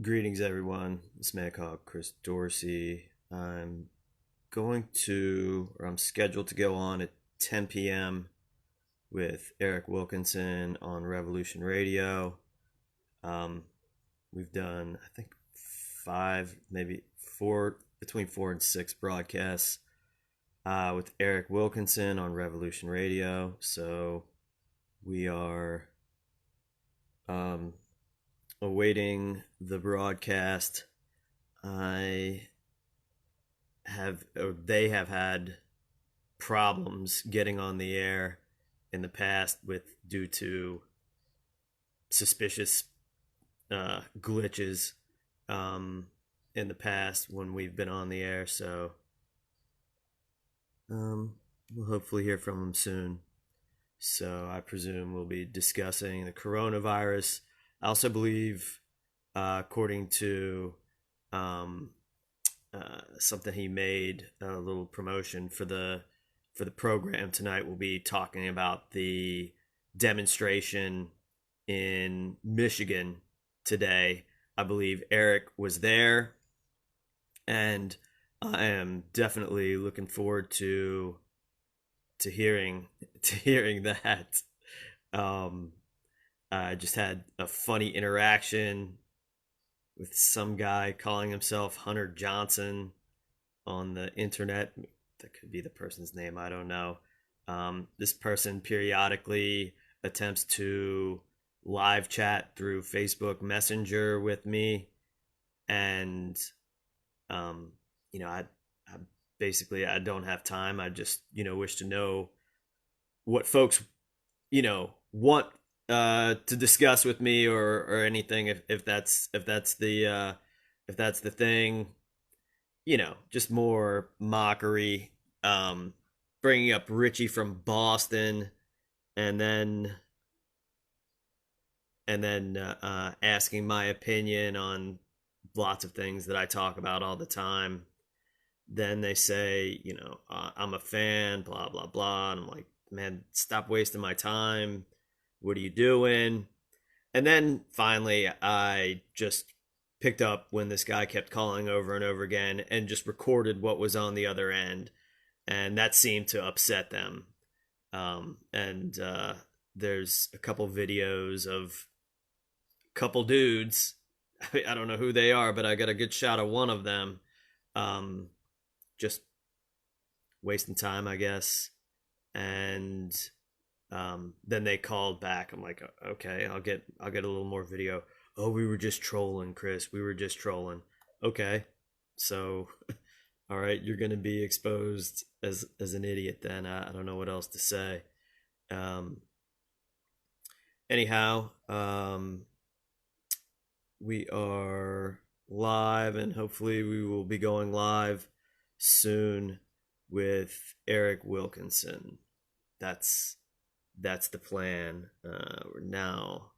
Greetings, everyone. This man called Chris Dorsey. I'm scheduled to go on at 10 p.m. with Eric Wilkinson on Revolution Radio. Um, we've done, I think, five, maybe four, between 4 and 6 broadcasts with Eric Wilkinson on Revolution Radio. So we are um, awaiting the broadcast. I have, or they have had problems getting on the air in the past with due to suspicious glitches in the past when we've been on the air. So we'll hopefully hear from them soon. So I presume we'll be discussing the coronavirus. I also believe, according to something he made, a little promotion for the program tonight, we'll be talking about the demonstration in Michigan today. I believe Eric was there, and I am definitely looking forward to hearing that. I just had a funny interaction with some guy calling himself Hunter Johnson on the internet. That could be the person's name, I don't know. This person periodically attempts to live chat through Facebook Messenger with me, and I basically, I don't have time. I just wish to know what folks want to discuss with me, or anything, if that's the thing. Just more mockery, bringing up Richie from Boston, and then asking my opinion on lots of things that I talk about all the time. Then they say, I'm a fan, blah blah blah, and I'm like, man, stop wasting my time. What are you doing? And then finally, I just picked up when this guy kept calling over and over again, and just recorded what was on the other end, and that seemed to upset them. And there's a couple videos of a couple dudes. I don't know who they are, but I got a good shot of one of them, just wasting time, I guess. And then they called back. I'm like, okay, I'll get a little more video. Oh, we were just trolling, Chris. We were just trolling. Okay, so all right, you're gonna be exposed as an idiot. Then I don't know what else to say. Um, anyhow, we are live, and hopefully we will be going live soon with Eric Wilkinson. That's the plan. We're now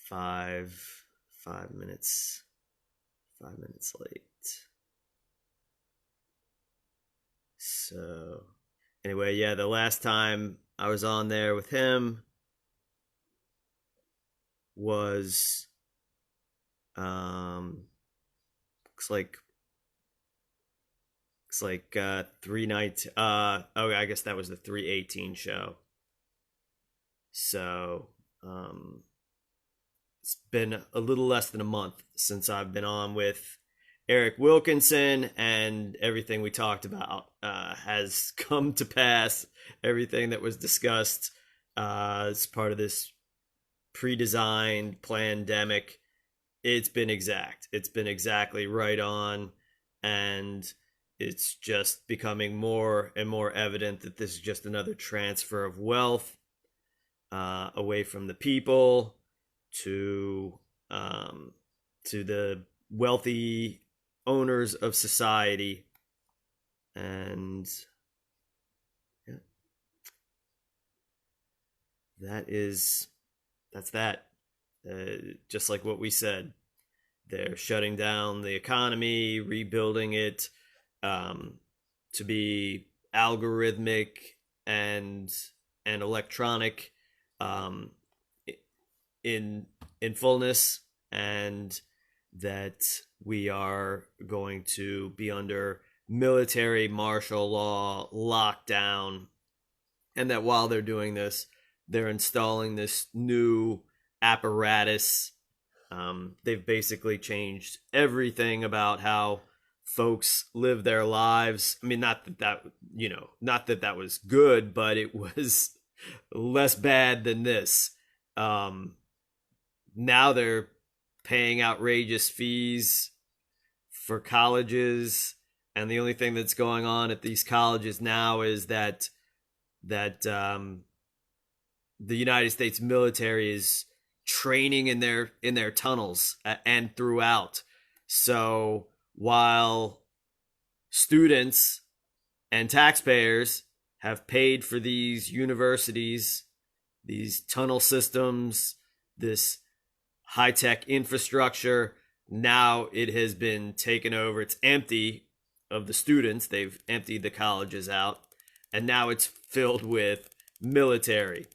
five minutes late. So anyway, yeah, the last time I was on there with him was looks like 3 nights. I guess that was the 318 show. So it's been a little less than a month since I've been on with Eric Wilkinson, and everything we talked about has come to pass. Everything that was discussed as part of this pre-designed pandemic, it's been exact. It's been exactly right on, and it's just becoming more and more evident that this is just another transfer of wealth away from the people to the wealthy owners of society. And yeah, that's that. Just like what we said, they're shutting down the economy, rebuilding it to be algorithmic and electronic, in fullness, and that we are going to be under military martial law lockdown, and that while they're doing this, they're installing this new apparatus. They've basically changed everything about how folks live their lives. I mean, not that that was good, but it was less bad than this. Now they're paying outrageous fees for colleges, and the only thing that's going on at these colleges now is that the United States military is training in their tunnels and throughout. So while students and taxpayers have paid for these universities, these tunnel systems, this high-tech infrastructure, now it has been taken over. It's empty of the students. They've emptied the colleges out, and now it's filled with military,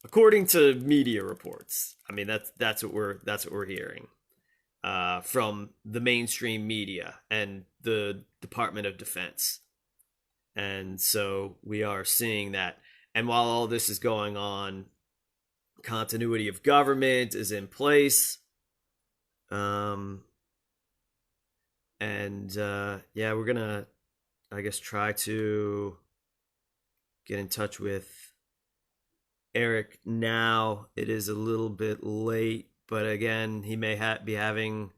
according to media reports. I mean, that's what we're hearing from the mainstream media and the Department of Defense. And so we are seeing that. And while all this is going on, continuity of government is in place. We're gonna, I guess, try to get in touch with Eric now. It is a little bit late, but again, he may be having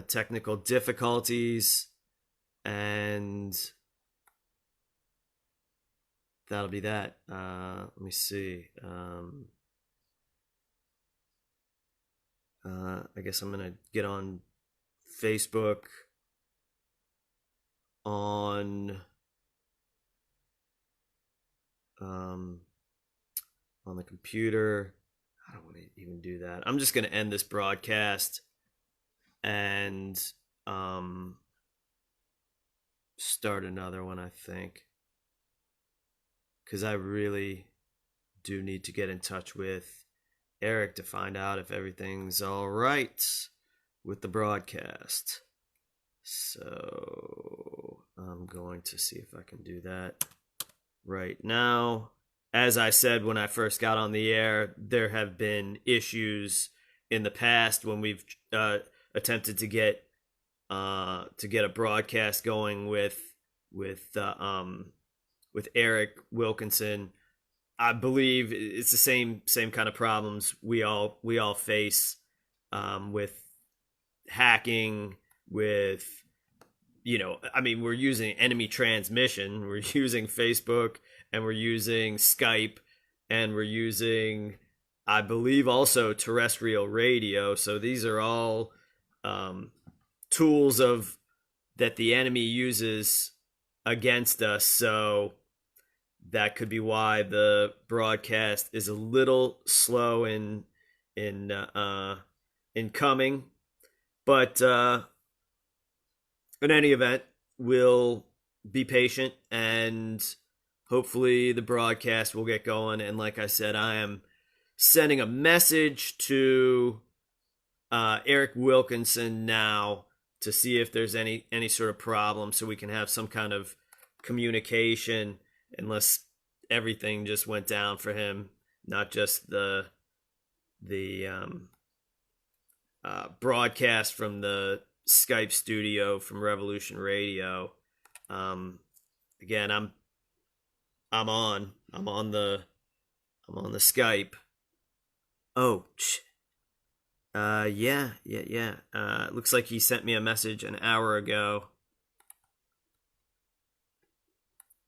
technical difficulties, and that'll be that. Let me see. I guess I'm gonna get on Facebook on the computer. I don't want to even do that. I'm just gonna end this broadcast and start another one, I think, because I really do need to get in touch with Eric to find out if everything's all right with the broadcast. So I'm going to see if I can do that right now. As I said when I first got on the air, there have been issues in the past when we've attempted to get a broadcast going with Eric Wilkinson. I believe it's the same kind of problems we all face with hacking, with, I mean, we're using enemy transmission, we're using Facebook, and we're using Skype, and we're using, I believe, also terrestrial radio. So these are all tools that the enemy uses against us. So that could be why the broadcast is a little slow in coming. But in any event, we'll be patient, and hopefully the broadcast will get going. And like I said, I am sending a message to Eric Wilkinson now to see if there's any sort of problem, so we can have some kind of communication, unless everything just went down for him, not just the broadcast from the Skype studio from Revolution Radio. Again, I'm on the Skype. Oh, yeah. It looks like he sent me a message an hour ago.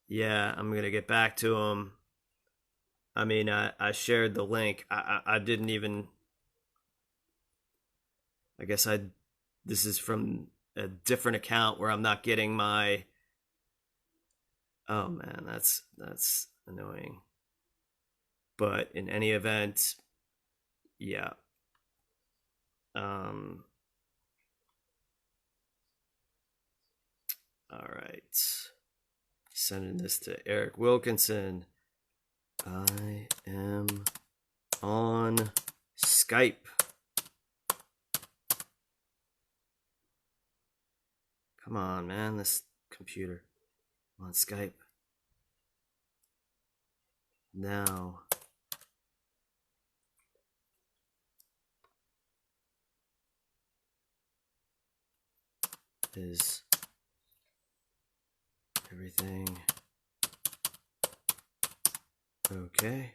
Yeah, I'm gonna get back to him. I mean, I shared the link. I didn't even. I guess this is from a different account where I'm not getting my. Oh man, that's annoying. But in any event, yeah. All right. Sending this to Eric Wilkinson. I am on Skype. Come on, man. This computer. I'm on Skype. Now. Is everything okay?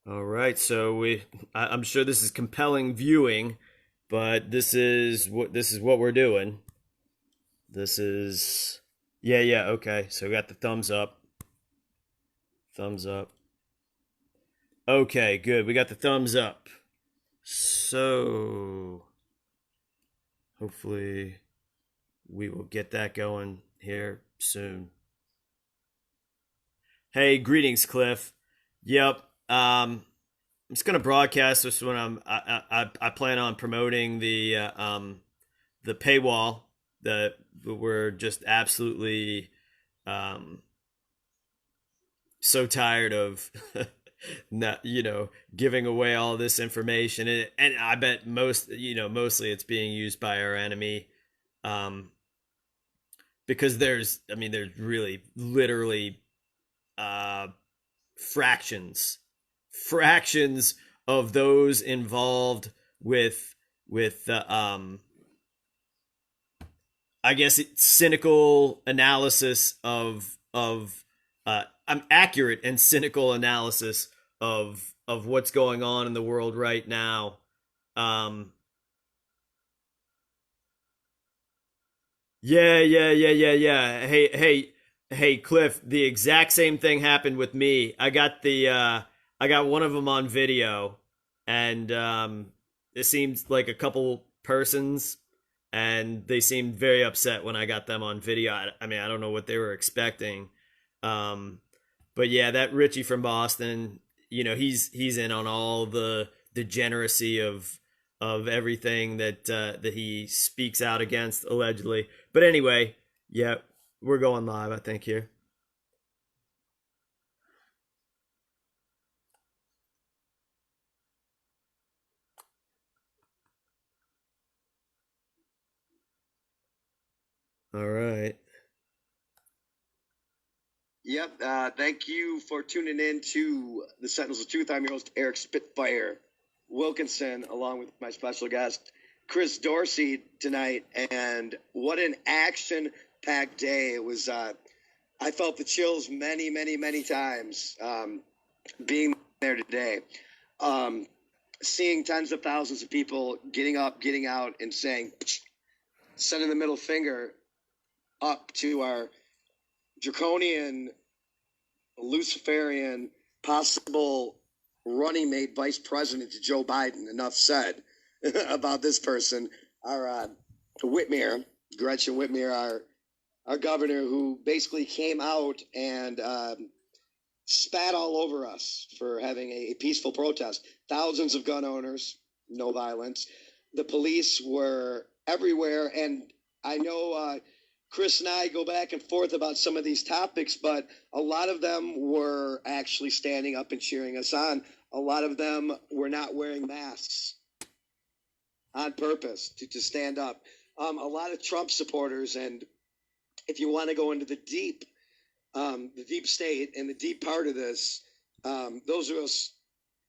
All right, so I'm sure this is compelling viewing, but this is what we're doing. This is yeah, okay. So we got the thumbs up. Thumbs up. Okay, good. We got the thumbs up. So hopefully we will get that going here soon. Hey, greetings, Cliff. Yep. I'm just gonna broadcast this when I plan on promoting the paywall that we're just absolutely um, so tired of not giving away all this information, and I bet mostly it's being used by our enemy, um, because there's really literally uh, fractions fractions of those involved with I guess cynical analysis of accurate and cynical analysis of what's going on in the world right now. Um, yeah. Hey, Cliff. The exact same thing happened with me. I got one of them on video, and it seemed like a couple persons, and they seemed very upset when I got them on video. I mean, I don't know what they were expecting, um, but yeah, that Richie from Boston, he's in on all the degeneracy of everything that he speaks out against allegedly. But anyway, yeah, we're going live, I think here. All right. Yep. Thank you for tuning in to the Sentinels of Truth. I'm your host, Eric Spitfire Wilkinson, along with my special guest, Chris Dorsey, tonight. And what an action-packed day it was. I felt the chills many times being there today. Seeing tens of thousands of people getting up, getting out, and saying, sending the middle finger up to our draconian, Luciferian, possible running mate vice president to Joe Biden. Enough said about this person. Our Whitmer, Gretchen Whitmer, our governor, who basically came out and spat all over us for having a peaceful protest. Thousands of gun owners, no violence. The police were everywhere, and I know Chris and I go back and forth about some of these topics, but a lot of them were actually standing up and cheering us on. A lot of them were not wearing masks on purpose to stand up. A lot of Trump supporters, and if you want to go into the deep state and the deep part of this, those of us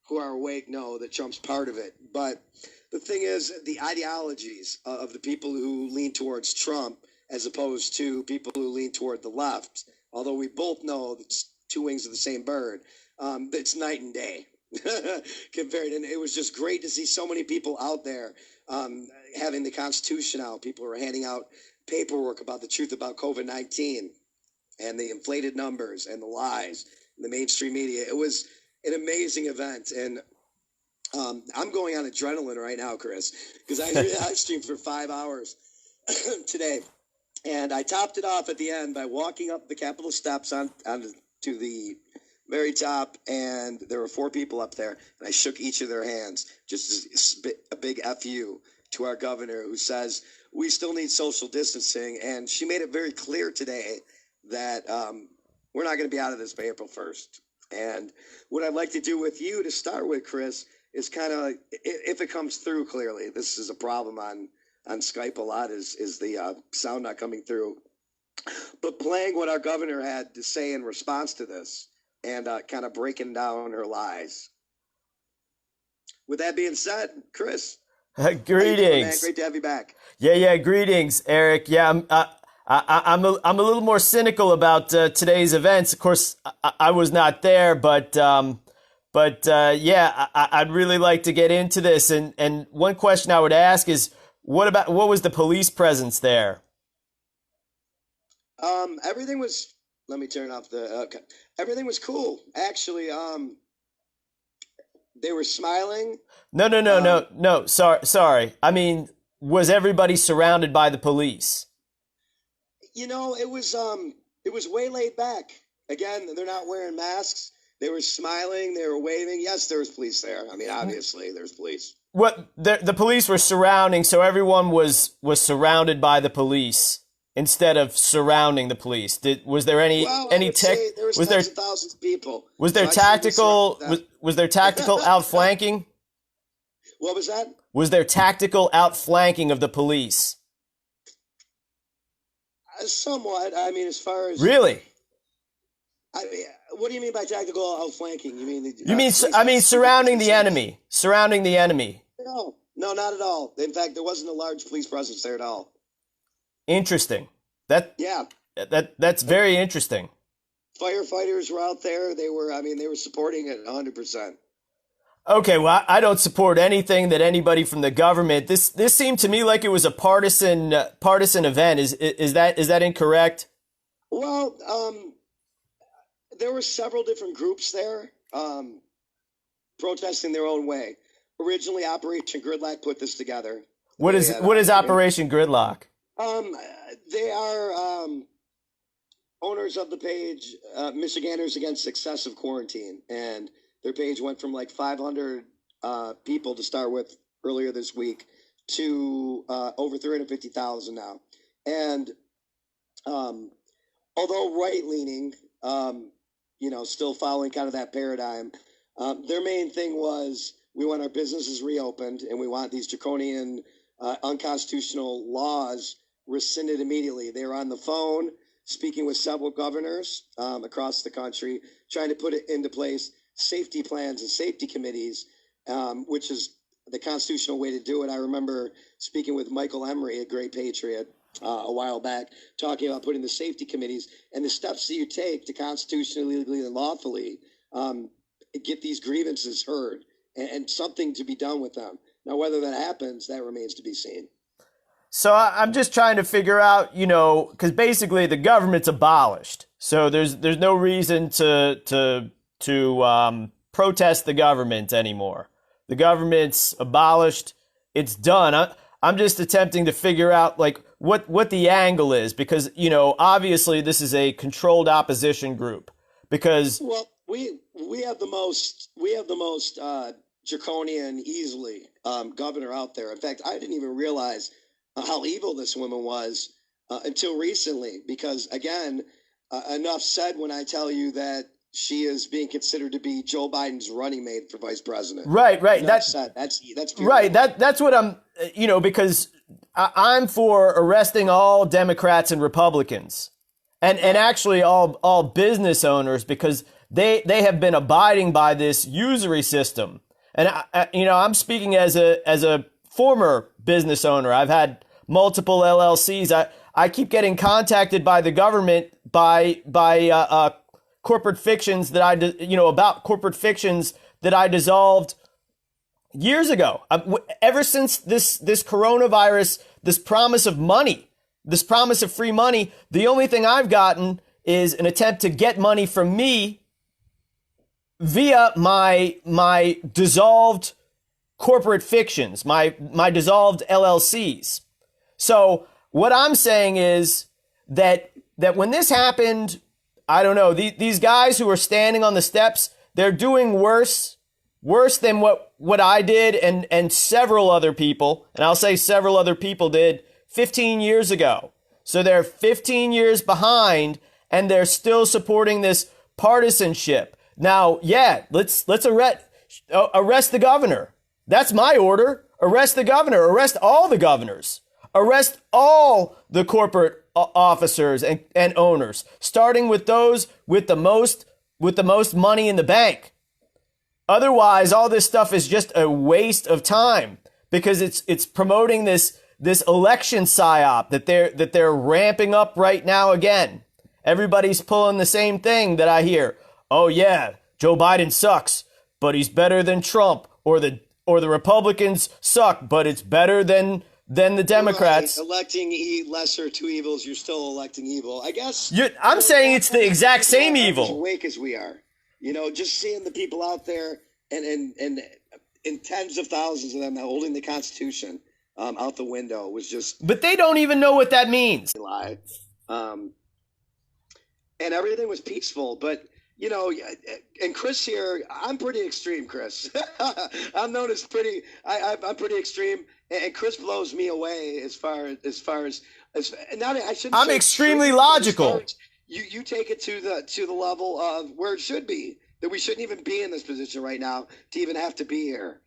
who are awake know that Trump's part of it. But the thing is, the ideologies of the people who lean towards Trump as opposed to people who lean toward the left, although we both know it's two wings of the same bird, it's night and day compared. And it was just great to see so many people out there having the Constitution out. People were handing out paperwork about the truth about COVID-19 and the inflated numbers and the lies in the mainstream media. It was an amazing event. And I'm going on adrenaline right now, Chris, because I live streamed for 5 hours today. And I topped it off at the end by walking up the Capitol steps on to the very top, and there were 4 people up there, and I shook each of their hands, just a big F you to our governor, who says we still need social distancing. And she made it very clear today that we're not going to be out of this by April 1st. And what I'd like to do with you to start with, Chris, is kind of, if it comes through clearly, this is a problem on Skype a lot, is the sound not coming through. But playing what our governor had to say in response to this and kind of breaking down her lies. With that being said, Chris. Greetings. Doing, great to have you back. Yeah. Greetings, Eric. Yeah, I'm a little more cynical about today's events. Of course, I was not there, but yeah, I'd really like to get into this. And one question I would ask is, what was the police presence there? Everything was. Let me turn off the. Okay, everything was cool. Actually, they were smiling. No. Sorry. I mean, was everybody surrounded by the police? You know, it was way laid back. Again, they're not wearing masks. They were smiling. They were waving. Yes, there was police there. I mean, obviously, there's police. What the police were surrounding, so everyone was surrounded by the police instead of surrounding the police. Was there any tech? There was tens of thousands of people. Was there tactical? Was there tactical outflanking? What was that? Was there tactical outflanking of the police? Somewhat. I mean, as far as really. I mean, what do you mean by tactical outflanking? You mean surrounding the enemy. Surrounding the enemy. No, not at all. In fact, there wasn't a large police presence there at all. Interesting. Yeah. That's very interesting. Firefighters were out there. They were supporting it 100%. Okay, well, I don't support anything that anybody from the government. This seemed to me like it was a partisan event. Is that incorrect? Well, there were several different groups there protesting their own way. Originally, Operation Gridlock put this together. What is Operation Gridlock? They are owners of the page, Michiganders Against Excessive Quarantine, and their page went from like 500 people to start with earlier this week to over 350,000 now. And although right-leaning, still following kind of that paradigm, their main thing was we want our businesses reopened and we want these draconian, unconstitutional laws rescinded immediately. They were on the phone speaking with several governors across the country, trying to put it into place, safety plans and safety committees, which is the constitutional way to do it. I remember speaking with Michael Emery, a great patriot, a while back, talking about putting the safety committees and the steps that you take to constitutionally, legally, and lawfully get these grievances heard and something to be done with them. Now, whether that happens, that remains to be seen. So I'm just trying to figure out, because basically the government's abolished. So there's no reason to protest the government anymore. The government's abolished. It's done. I'm just attempting to figure out what the angle is, because obviously this is a controlled opposition group. Because we have the most draconian, easily governor out there. In fact, I didn't even realize how evil this woman was until recently, because again, enough said when I tell you that she is being considered to be Joe Biden's running mate for vice president. Right. That's beautiful. Right. That's what I'm, because I'm for arresting all Democrats and Republicans and actually all business owners, because they have been abiding by this usury system. And I'm speaking as a former business owner. I've had multiple LLCs. I keep getting contacted by the government by corporate fictions about corporate fictions that I dissolved years ago. Ever since this coronavirus, this promise of money, this promise of free money, the only thing I've gotten is an attempt to get money from me via my dissolved corporate fictions, my dissolved LLCs. So what I'm saying is that when this happened, I don't know, these guys who are standing on the steps, they're doing worse worse than what I did and several other people, and I'll say several other people did 15 years ago. So they're 15 years behind, and they're still supporting this partisanship. Now, yeah, let's arrest the governor. That's my order. Arrest the governor. Arrest all the governors. Arrest all the corporate officers and owners, starting with those with the most money in the bank. Otherwise, all this stuff is just a waste of time, because it's promoting this election psyop that they're ramping up right now again. Everybody's pulling the same thing that I hear. Oh yeah, Joe Biden sucks, but he's better than Trump, or the Republicans suck, but it's better than the Democrats. Right. Electing lesser two evils, you're still electing evil. I guess I'm saying it's the exact same evil. As awake as we are, just seeing the people out there and in tens of thousands of them holding the Constitution out the window was just. But they don't even know what that means. Lie, and everything was peaceful, but. And Chris here, I'm pretty extreme, Chris. I'm known as I'm pretty extreme, and Chris blows me away as far as not. I shouldn't. I'm extremely logical. You take it to the level of where it should be, that we shouldn't even be in this position right now to even have to be here.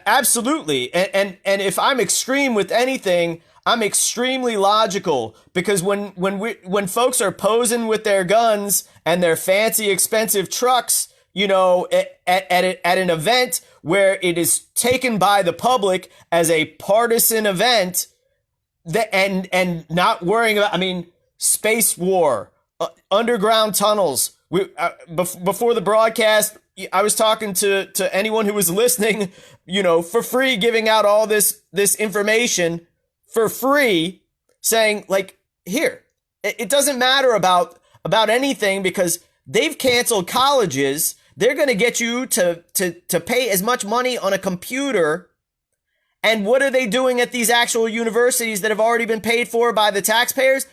Absolutely, and if I'm extreme with anything, I'm extremely logical, because when folks are posing with their guns and their fancy expensive trucks, at an event where it is taken by the public as a partisan event, and not worrying about, space war, underground tunnels. Before the broadcast, I was talking to anyone who was listening, for free, giving out all this information for free, saying, like, here, it doesn't matter about anything, because they've canceled colleges. They're going to get you to pay as much money on a computer. And what are they doing at these actual universities that have already been paid for by the taxpayers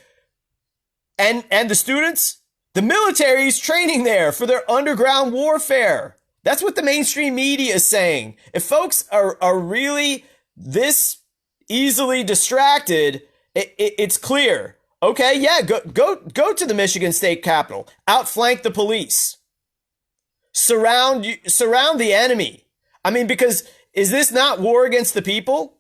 and the students? The military is training there for their underground warfare. That's what the mainstream media is saying. If folks are really this easily distracted, it's clear. Okay, yeah, go to the Michigan State Capitol, outflank the police, surround the enemy. Because is this not war against the people?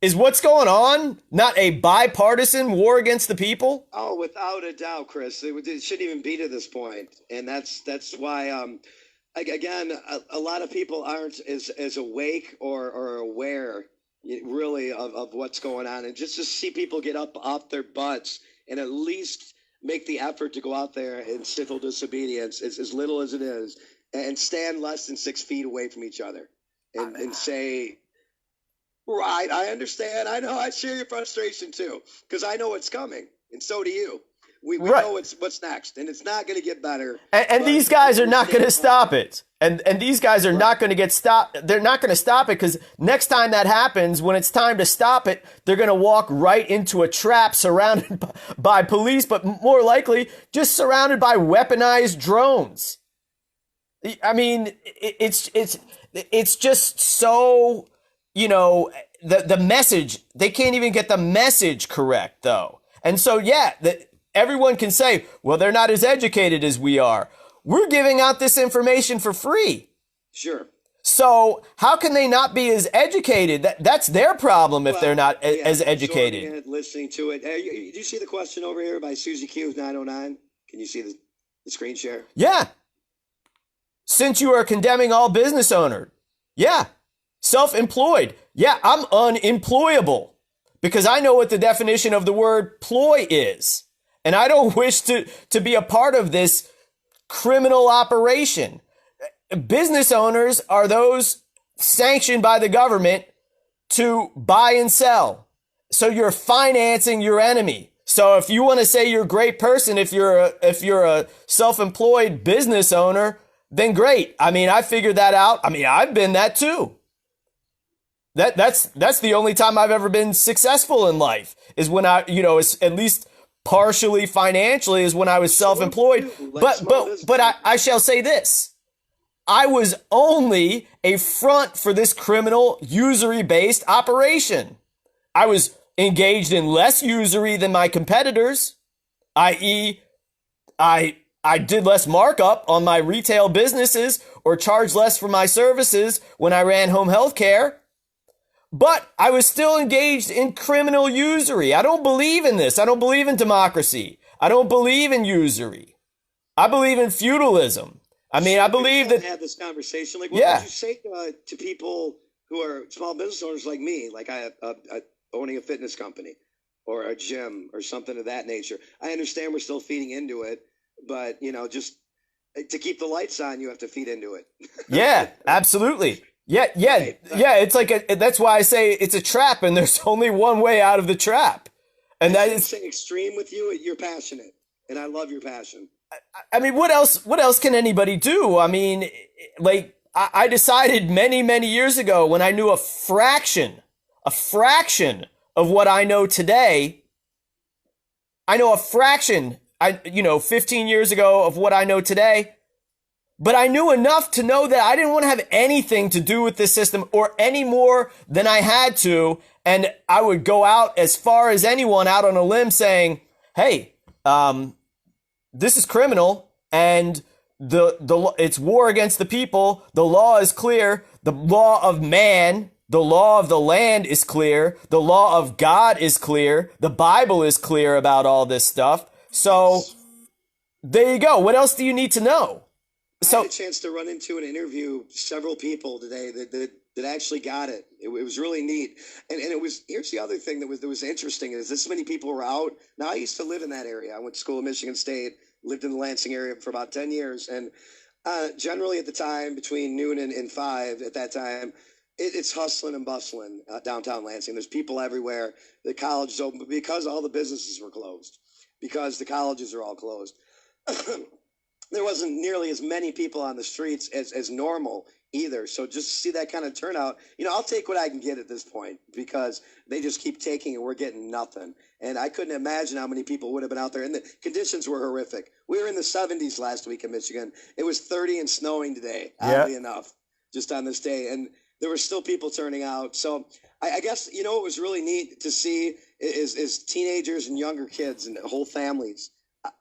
Is what's going on not a bipartisan war against the people? Oh, without a doubt, Chris. It shouldn't even be to this point, and that's why. Again, a lot of people aren't as awake or aware, really, of what's going on, and just to see people get up off their butts and at least make the effort to go out there in civil disobedience, as little as it is, and stand less than 6 feet away from each other, and say, right, I understand, I know, I share your frustration too, because I know it's coming, and so do you. We right. know what's next, and it's not going to get better. And these guys are not going to stop it. And these guys are not going to get stopped. They're not going to stop it, because next time that happens, when it's time to stop it, they're going to walk right into a trap surrounded by police, but more likely just surrounded by weaponized drones. It's just so, the message, they can't even get the message correct, though. And so, yeah, everyone can say, well, they're not as educated as we are. We're giving out this information for free. Sure. So how can they not be as educated? That's their problem if they're not as educated. Listening to it. Do you see the question over here by Susie Q 909? Can you see the screen share? Yeah. Since you are condemning all business owners. Yeah. Self-employed. Yeah, I'm unemployable, because I know what the definition of the word ploy is. And I don't wish to be a part of this criminal operation. Business owners are those sanctioned by the government to buy and sell. So you're financing your enemy. So if you want to say you're a great person, if you're a self-employed business owner, then great. I figured that out. I've been that too. That's the only time I've ever been successful in life, is when at least partially financially, is when I was self-employed. But I shall say this. I was only a front for this criminal usury-based operation. I was engaged in less usury than my competitors, i.e., I did less markup on my retail businesses or charged less for my services when I ran home health care. But I was still engaged in criminal usury. I don't believe in this. I don't believe in democracy. I don't believe in usury. I believe in feudalism. I mean, I believe that... Have this conversation. Like, what would you say to people who are small business owners like me, like I owning a fitness company or a gym or something of that nature? I understand we're still feeding into it, but, you know, just to keep the lights on, you have to feed into it. Yeah, absolutely. Yeah. It's like that's why I say it's a trap, and there's only one way out of the trap, and that is extreme with you. You're passionate, and I love your passion. I mean, what else can anybody do? I mean, like I decided many years ago when I knew a fraction of what I know today. I know a fraction, 15 years ago of what I know today. But I knew enough to know that I didn't want to have anything to do with this system or any more than I had to. And I would go out as far as anyone out on a limb saying, hey, this is criminal and it's war against the people. The law is clear. The law of man, the law of the land is clear. The law of God is clear. The Bible is clear about all this stuff. So there you go. What else do you need to know? I had a chance to run into and interview several people today that actually got it. It was really neat. And it was, here's the other thing that was interesting is this many people were out. Now, I used to live in that area. I went to school in Michigan State, lived in the Lansing area for about 10 years. And generally at the time, between noon and 5 at that time, it's hustling and bustling downtown Lansing. There's people everywhere. The college is open because all the businesses were closed, because the colleges are all closed. There wasn't nearly as many people on the streets as normal either. So just to see that kind of turnout, I'll take what I can get at this point because they just keep taking and we're getting nothing. And I couldn't imagine how many people would have been out there. And the conditions were horrific. We were in the 70s last week in Michigan. It was 30 and snowing today, oddly enough, just on this day. And there were still people turning out. So I guess, what was really neat to see is teenagers and younger kids and whole families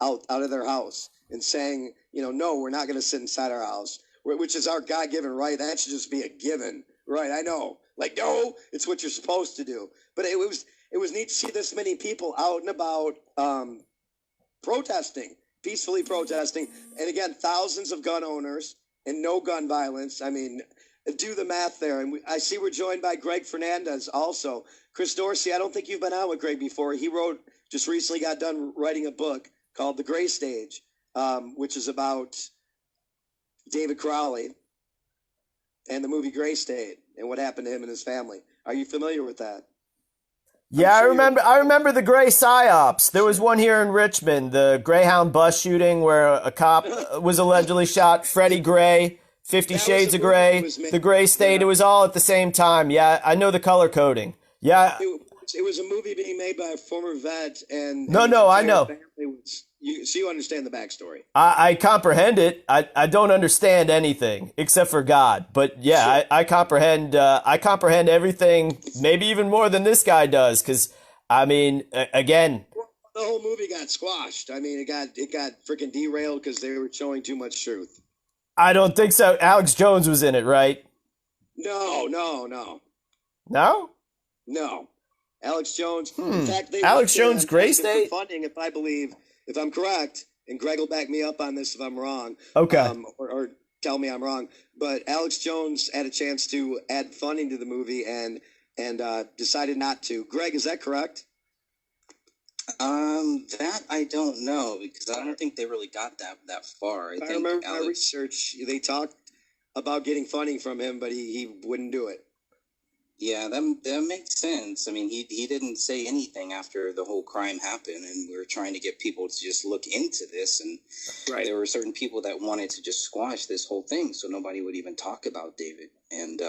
out of their house and saying, no, we're not going to sit inside our house, which is our God-given right. That should just be a given, right? I know. Like, no, it's what you're supposed to do. But it was neat to see this many people out and about protesting, peacefully protesting. And again, thousands of gun owners and no gun violence. I mean, do the math there. And I see we're joined by Greg Fernandez also. Chris Dorsey, I don't think you've been on with Greg before. He just recently got done writing a book called The Gray Stage, which is about David Crowley and the movie Gray State and what happened to him and his family. Are you familiar with that? Yeah, I remember the Gray psyops. There was one here in Richmond, the Greyhound bus shooting where a cop was allegedly shot. Freddie Gray, 50 Shades of Gray, the Gray State. It was all at the same time. Yeah, I know the color coding. Yeah. It was a movie being made by a former vet. And No, I know. So you understand the backstory. I comprehend it. I don't understand anything except for God. But yeah, sure. I comprehend everything, maybe even more than this guy does. Because I mean, again, the whole movie got squashed. I mean, it got freaking derailed because they were showing too much truth. I don't think so. Alex Jones was in it, right? No. No. Alex Jones. In fact, Alex Jones, Gray State funding, if I'm correct, and Greg will back me up on this if I'm wrong. Okay. Or tell me I'm wrong. But Alex Jones had a chance to add funding to the movie and decided not to. Greg, is that correct? That I don't know because I don't think they really got that far. I remember my research. They talked about getting funding from him, but he wouldn't do it. Yeah, that makes sense. I mean, he didn't say anything after the whole crime happened, and we were trying to get people to just look into this, and there were certain people that wanted to just squash this whole thing, so nobody would even talk about David. And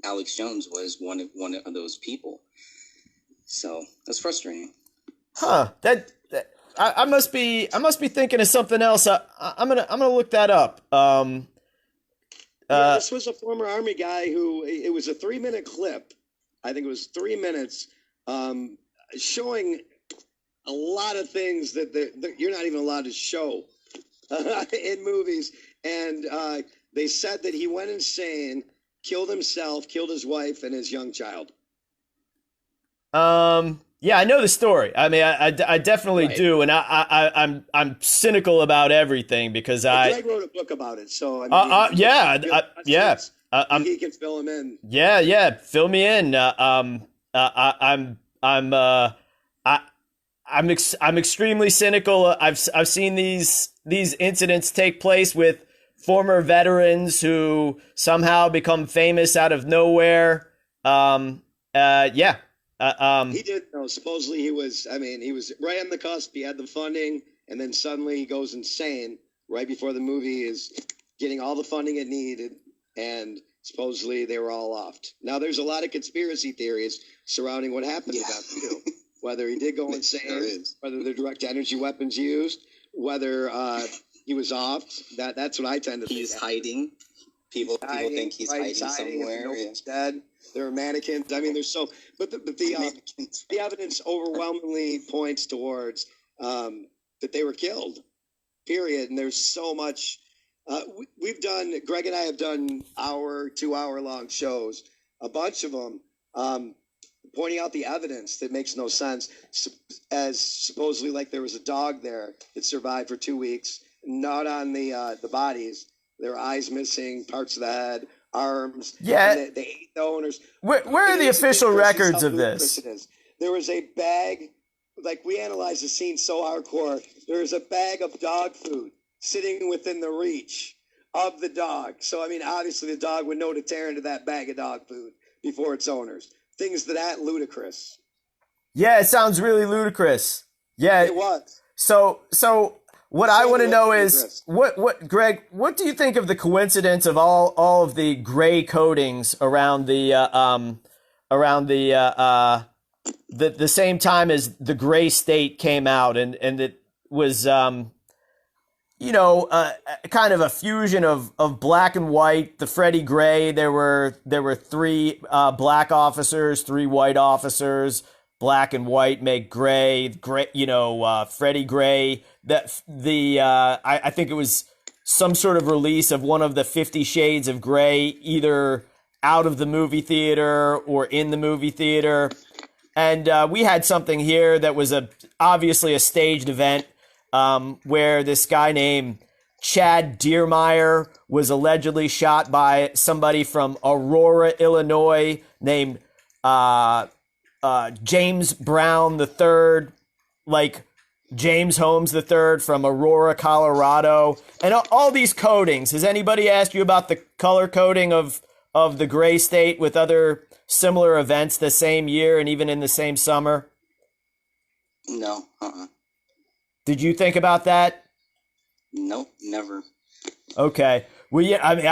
Alex Jones was one of those people. So that's frustrating. Huh? I must be thinking of something else. I'm gonna look that up. Yeah, this was a former Army guy who, it was a 3-minute clip. I think it was 3 minutes, showing a lot of things that you're not even allowed to show in movies. And they said that he went insane, killed himself, killed his wife and his young child. Yeah, I know the story. I mean, I definitely do, and I'm cynical about everything because Greg wrote a book about it, so I mean, he can fill him in. Yeah, fill me in. I'm extremely cynical. I've seen these incidents take place with former veterans who somehow become famous out of nowhere. He did know. Supposedly he was right on the cusp. He had the funding, and then suddenly he goes insane right before the movie is getting all the funding it needed, and supposedly they were all offed. Now, there's a lot of conspiracy theories surrounding what happened to that too. Whether he did go insane, whether the direct energy weapons used, whether he was offed. That's what I tend to think. He's hiding. People think he's hiding somewhere. Nobody's dead. There are mannequins. I mean, there's so, but the evidence overwhelmingly points towards that they were killed. Period. And there's so much. Greg and I have done 2-hour long shows, a bunch of them, pointing out the evidence that makes no sense. As supposedly, like, there was a dog there that survived for 2 weeks, not on the bodies. Their eyes missing, parts of the head, arms. Yeah. They ate the owners. Where are the official records of this? There was a bag, like, we analyzed the scene so hardcore. There was a bag of dog food sitting within the reach of the dog. So, I mean, obviously the dog would know to tear into that bag of dog food before its owners. Things that ludicrous. Yeah, it sounds really ludicrous. Yeah. It was. So what I want to know is Greg, what do you think of the coincidence of all of the gray coatings around the same time as the gray state came out, and it was kind of a fusion of black and white. The Freddie Gray, there were 3 black officers, 3 white officers. Black and white make gray. Freddie Gray. I think it was some sort of release of one of the 50 Shades of Grey, either out of the movie theater or in the movie theater. And we had something here that was obviously a staged event where this guy named Chad Deermeyer was allegedly shot by somebody from Aurora, Illinois, named James Brown III, like James Holmes III from Aurora, Colorado, and all these coatings. Has anybody asked you about the color coding of the gray state with other similar events the same year and even in the same summer? No. Did you think about that? Nope, never. Okay. Well, yeah, I mean,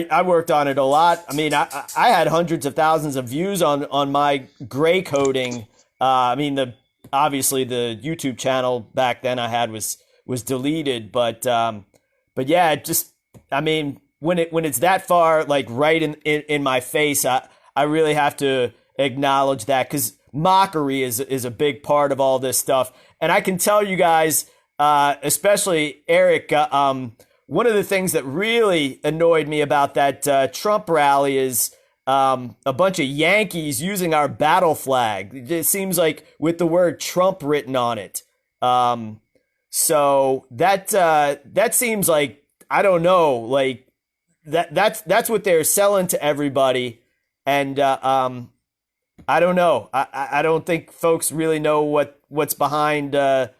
I worked on it a lot. I mean, I had hundreds of thousands of views on my gray coding. I mean, obviously the YouTube channel back then I had was deleted, but yeah, it just, I mean, when it's that far, like, right in my face, I really have to acknowledge that, because mockery is a big part of all this stuff. And I can tell you guys, especially Eric, one of the things that really annoyed me about that Trump rally is a bunch of Yankees using our battle flag. It seems like with the word Trump written on it. So that seems like, I don't know, like that's what they're selling to everybody. And I don't know. I don't think folks really know what's behind the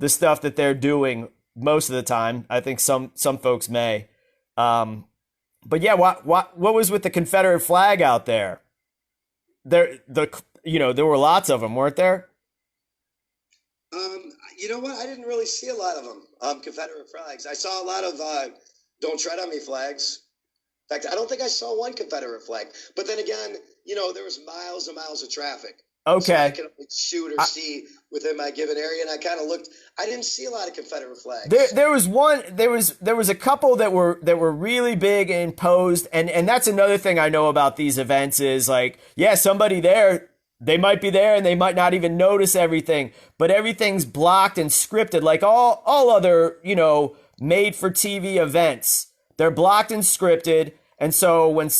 stuff that they're doing most of the time. I think some folks may. But yeah, what was with the Confederate flag out there? There were lots of them, weren't there? You know what? I didn't really see a lot of them. Confederate flags. I saw a lot of "Don't tread on me" flags. In fact, I don't think I saw one Confederate flag. But then again, there was miles and miles of traffic. Okay. So I could shoot or see within my given area, and I kind of looked. I didn't see a lot of Confederate flags. There was a couple that were really big and posed, and that's another thing I know about these events is like, yeah, somebody there, they might be there and they might not even notice everything, but everything's blocked and scripted like all other, made for TV events. They're blocked and scripted, and so when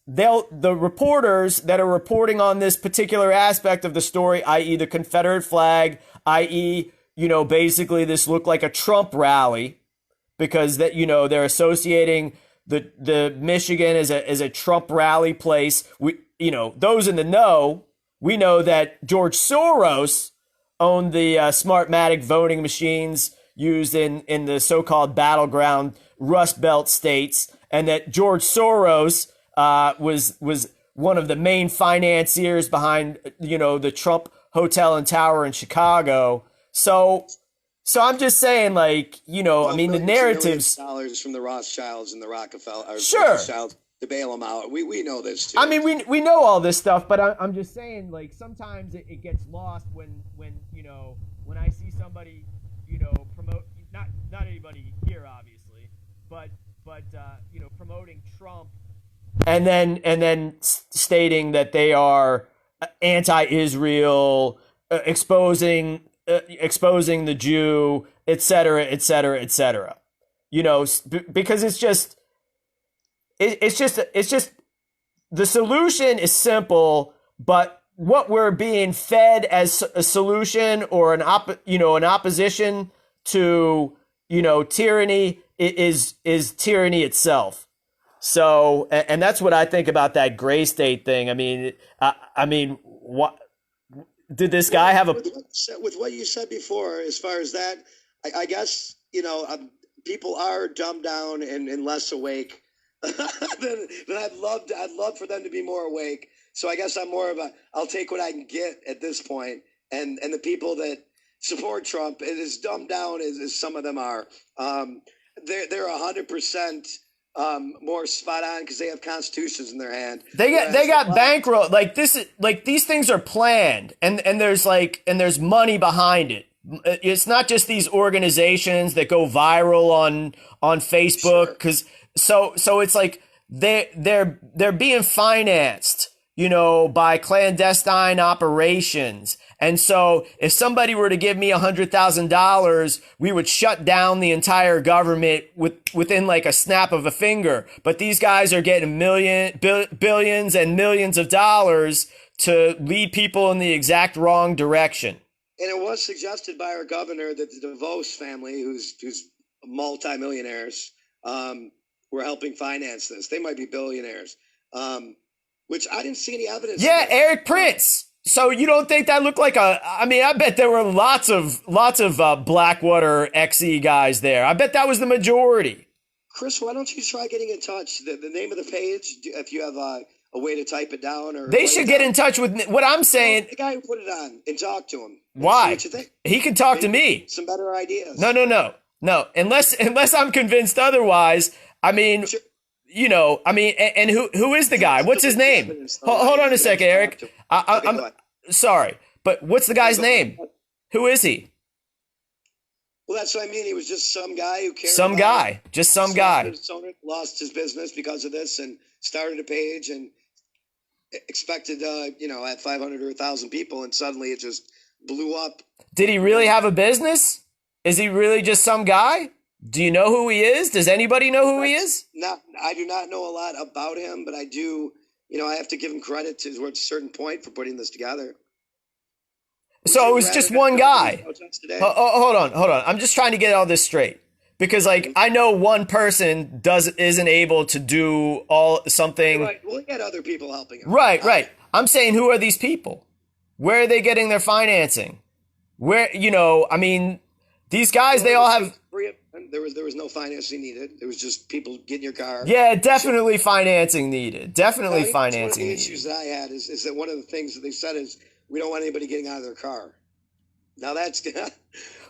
the reporters that are reporting on this particular aspect of the story, i.e. the Confederate flag, i.e., basically this looked like a Trump rally because that, they're associating the Michigan as a Trump rally place. Those in the know, we know that George Soros owned the Smartmatic voting machines used in the so-called battleground Rust Belt states, and that George Soros was one of the main financiers behind, the Trump Hotel and Tower in Chicago. So I'm just saying, like, I mean, the narratives. Dollars from the Rothschilds and the Rockefeller. Sure. Rothschilds to bail them out. We know this too. I mean, we know all this stuff, but I'm just saying, like, sometimes it gets lost when I see somebody, promote not anybody here, obviously, but promoting Trump and then stating that they are anti-Israel, exposing the Jew, etc., etc., etc. Because it's just the solution is simple, but what we're being fed as a solution or an opposition to tyranny is tyranny itself. So, and that's what I think about that gray state thing. I mean, what did this guy have with what you said before, as far as that, I guess, people are dumbed down and less awake than I'd love for them to be more awake. So I guess I'm more of I'll take what I can get at this point. And the people that support Trump, it is dumbed down as some of them are. They're 100% more spot on because they have constitutions in their hand. They got bankroll. Like this is like these things are planned, and there's money behind it. It's not just these organizations that go viral on Facebook because so it's like they're being financed, by clandestine operations. And so if somebody were to give me $100,000, we would shut down the entire government within like a snap of a finger. But these guys are getting billions and millions of dollars to lead people in the exact wrong direction. And it was suggested by our governor that the DeVos family, who's multimillionaires, were helping finance this. They might be billionaires, which I didn't see any evidence. Yeah, Eric Prince. So you don't think that looked like I bet there were lots of Blackwater XE guys there. I bet that was the majority. Chris, why don't you try getting in touch? The name of the page, if you have a way to type it down, or they should get in touch with me. What I'm saying. The guy who put it on and talk to him. Why? What you think? He can talk to me. Some better ideas. No. Unless I'm convinced otherwise. I mean. Sure. And who is the guy? What's his name? Hold on a second, Eric. I'm sorry, but what's the guy's name? Who is he? Well, that's what I mean. He was just some guy who cared. Some guy. Lost his business because of this and started a page and expected, at 500 or 1,000 people, and suddenly it just blew up. Did he really have a business? Is he really just some guy? Do you know who he is? Does anybody know who he is? I do not know a lot about him, but I do, I have to give him credit to a certain point for putting this together. So it was just one guy. Hold on. I'm just trying to get all this straight. Because I know one person isn't able to do something. Right. Well, he had other people helping him. Right. I'm saying, who are these people? Where are they getting their financing? Where, these guys, they all have. There was no financing needed. It was just people get in your car. Yeah, definitely financing needed. Definitely financing one of the needed. issues that I had is that one of the things that they said is we don't want anybody getting out of their car. Now that's.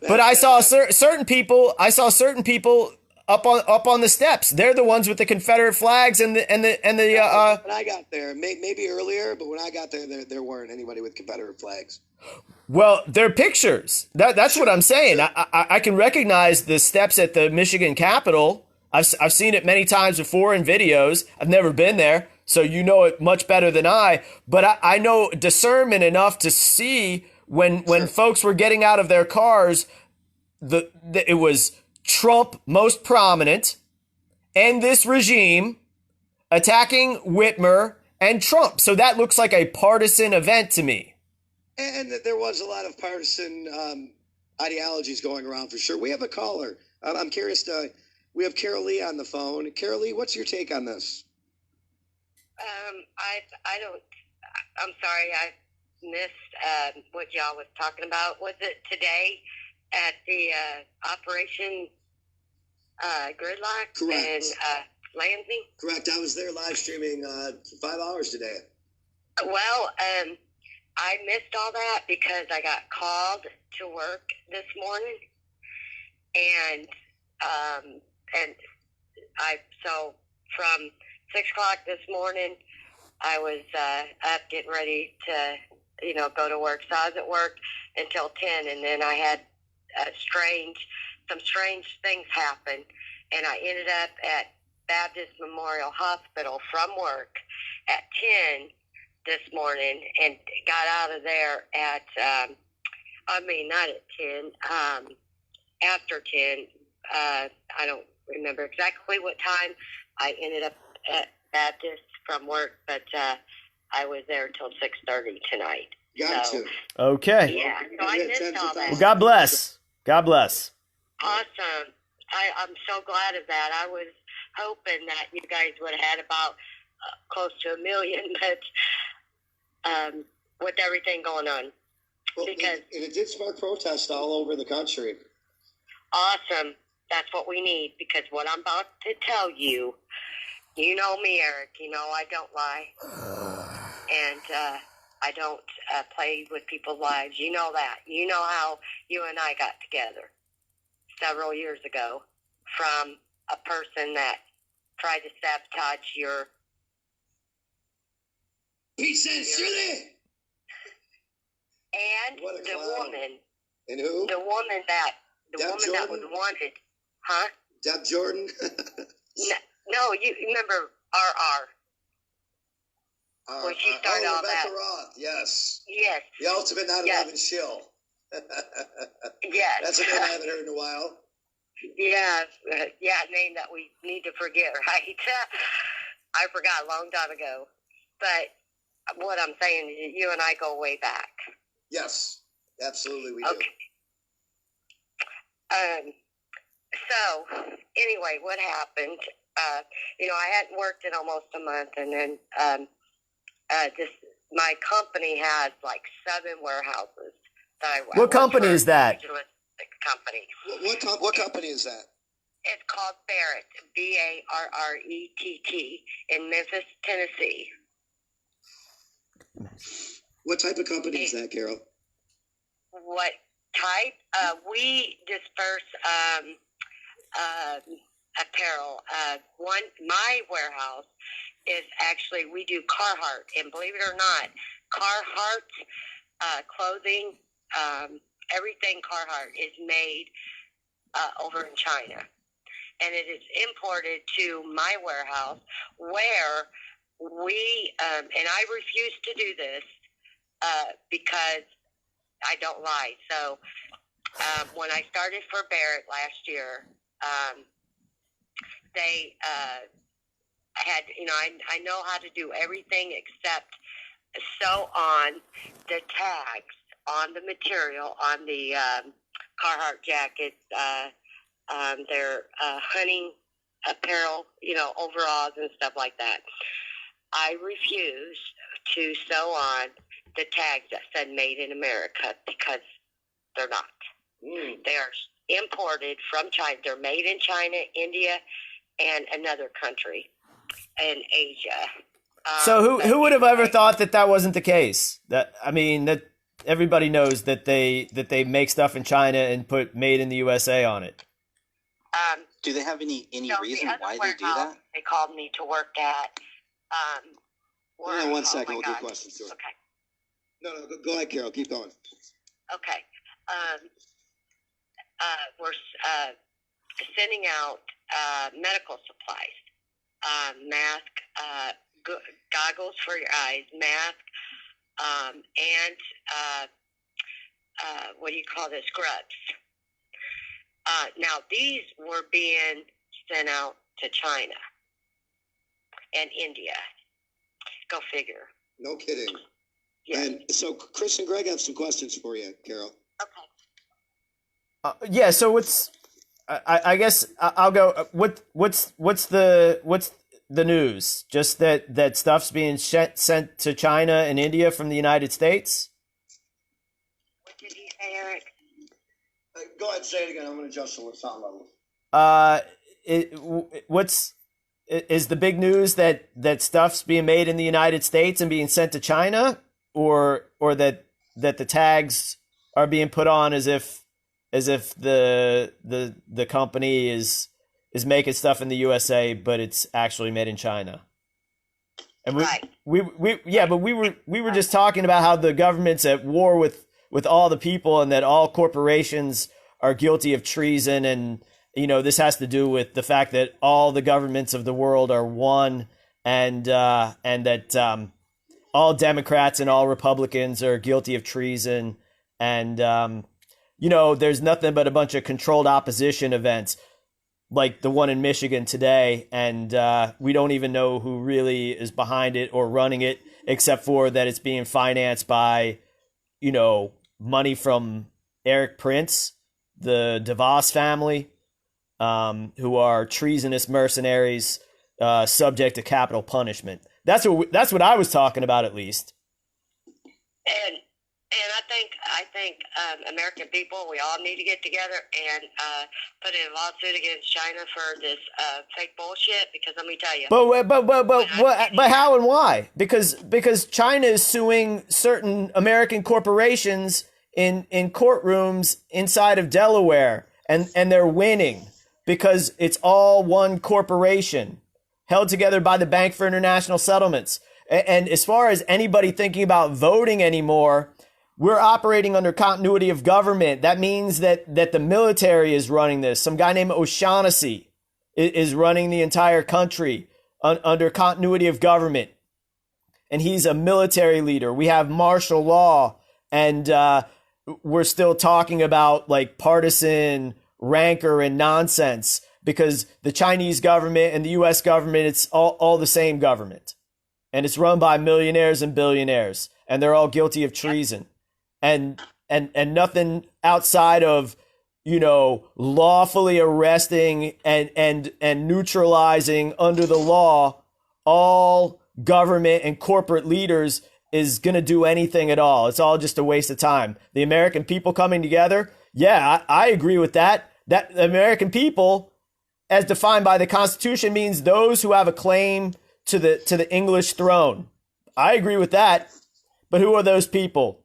But I saw certain people. I saw certain people up on the steps. They're the ones with the Confederate flags and the. When I got there, maybe earlier, but when I got there weren't anybody with Confederate flags. Well, they're pictures. That's what I'm saying. I can recognize the steps at the Michigan Capitol. I've seen it many times before in videos. I've never been there, so you know it much better than I. But I know discernment enough to see when folks were getting out of their cars, it was Trump most prominent, and this regime attacking Whitmer and Trump. So that looks like a partisan event to me. And there was a lot of partisan ideologies going around for sure. We have a caller. I'm curious we have Carol Lee on the phone. Carol Lee, what's your take on this? I'm sorry, I missed what y'all was talking about. Was it today at the Operation Gridlock Correct. in Lansing? Correct. I was there live streaming for 5 hours today. Well, I missed all that because I got called to work this morning, and so from 6 o'clock this morning, I was up getting ready to go to work. So I was at work until 10, and then I had some strange things happen, and I ended up at Baptist Memorial Hospital from work at 10 this morning, and got out of there at not at 10, after 10. I don't remember exactly what time I ended up at Baptist from work, but I was there until 6:30 tonight. Gotcha. Okay. Yeah, so I missed all that. Well, God bless. God bless. Awesome. I'm so glad of that. I was hoping that you guys would have had about close to 1 million, but with everything going on. Well, because and it did spark protests all over the country. Awesome. That's what we need, because what I'm about to tell you, you know me, Eric. You know I don't lie. And I don't play with people's lives. You know that. You know how you and I got together several years ago from a person that tried to sabotage your... He says, Shilling! And the woman... And who? The woman that... Deb woman Jordan? that was wanted. Huh? Deb Jordan? No, you remember RR. When she started all Rebecca that. Roth, yes. Yes. The ultimate 9/11 shill. Yes. That's a name I haven't heard in a while. Yeah, a name that we need to forget, right? I forgot a long time ago. But what I'm saying is you and I go way back. Yes, absolutely we do. Okay. So, anyway, what happened, I hadn't worked in almost a month, and then my company has like 7 warehouses that I work. What company is that? Company. What company is that? It's called Barrett, Barrett, in Memphis, Tennessee. What type of company is that, Carol? What type? We disperse apparel. My warehouse is actually, we do Carhartt, and believe it or not, Carhartt clothing, everything Carhartt is made over in China, and it is imported to my warehouse, where we and I refuse to do this because I don't lie. So when I started for Barrett last year, they had, I know how to do everything except sew on the tags on the material, on the Carhartt jackets, their hunting apparel, overalls and stuff like that. I refuse to sew on the tags that said Made in America, because they're not. They are imported from China. They're made in China, India, and another country in Asia. So who would have ever thought that wasn't the case? That everybody knows that they make stuff in China and put Made in the USA on it. Do they have any reason why they do that? They called me to work at. Hold on 1 second. We'll get questions. Okay. No, go ahead, Carol. Keep going. Okay. We're sending out medical supplies, mask, goggles for your eyes, mask, and what do you call this? Scrubs. Now, these were being sent out to China and India. Go figure. No kidding. Yes. And so Chris and Greg have some questions for you, Carol. Okay. Yeah. So what's? I guess I'll go. What's the news? Just that stuff's being sent to China and India from the United States. What did he say, Eric? Go ahead, say it again. I'm going to adjust the sound level. Is the big news that stuff's being made in the United States and being sent to China, or that the tags are being put on as if the company is making stuff in the USA, but it's actually made in China? And we were just talking about how the government's at war with all the people, and that all corporations are guilty of treason. And, this has to do with the fact that all the governments of the world are one, and that all Democrats and all Republicans are guilty of treason. And, there's nothing but a bunch of controlled opposition events like the one in Michigan today. And we don't even know who really is behind it or running it, except for that it's being financed by, money from Eric Prince, the DeVos family, who are treasonous mercenaries, subject to capital punishment. That's what I was talking about, at least. And I think American people, we all need to get together and put in a lawsuit against China for this fake bullshit. Because let me tell you. But how and why? Because China is suing certain American corporations in courtrooms inside of Delaware, and they're winning because it's all one corporation held together by the Bank for International Settlements. And as far as anybody thinking about voting anymore, we're operating under continuity of government. That means that the military is running this. Some guy named O'Shaughnessy is running the entire country under continuity of government. And he's a military leader. We have martial law, and we're still talking about like partisan rancor and nonsense, because the Chinese government and the U.S. government, it's all the same government. And it's run by millionaires and billionaires, and they're all guilty of treason. And nothing outside of, lawfully arresting and neutralizing under the law all government and corporate leaders is going to do anything at all. It's all just a waste of time. The American people coming together, yeah, I agree with that. That the American people, as defined by the Constitution, means those who have a claim to the English throne. I agree with that. But who are those people?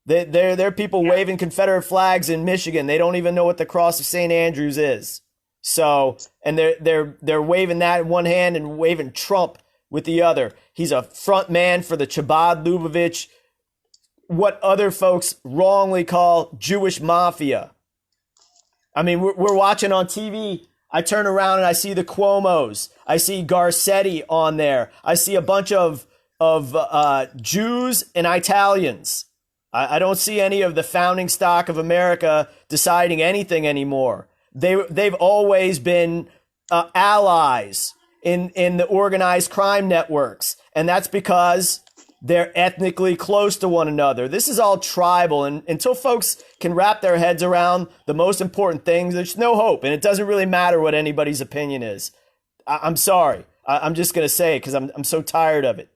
They're people waving Confederate flags in Michigan. They don't even know what the Cross of St. Andrews is. So, and they're waving that in one hand and waving Trump with the other. He's a front man for the Chabad Lubavitch, what other folks wrongly call Jewish mafia. I mean, we're watching on TV. I turn around and I see the Cuomos. I see Garcetti on there. I see a bunch of Jews and Italians. I don't see any of the founding stock of America deciding anything anymore. They've always been allies in the organized crime networks, and that's because they're ethnically close to one another. This is all tribal, and until folks can wrap their heads around the most important things, there's no hope, and it doesn't really matter what anybody's opinion is. I'm sorry. I'm just going to say it because I'm so tired of it.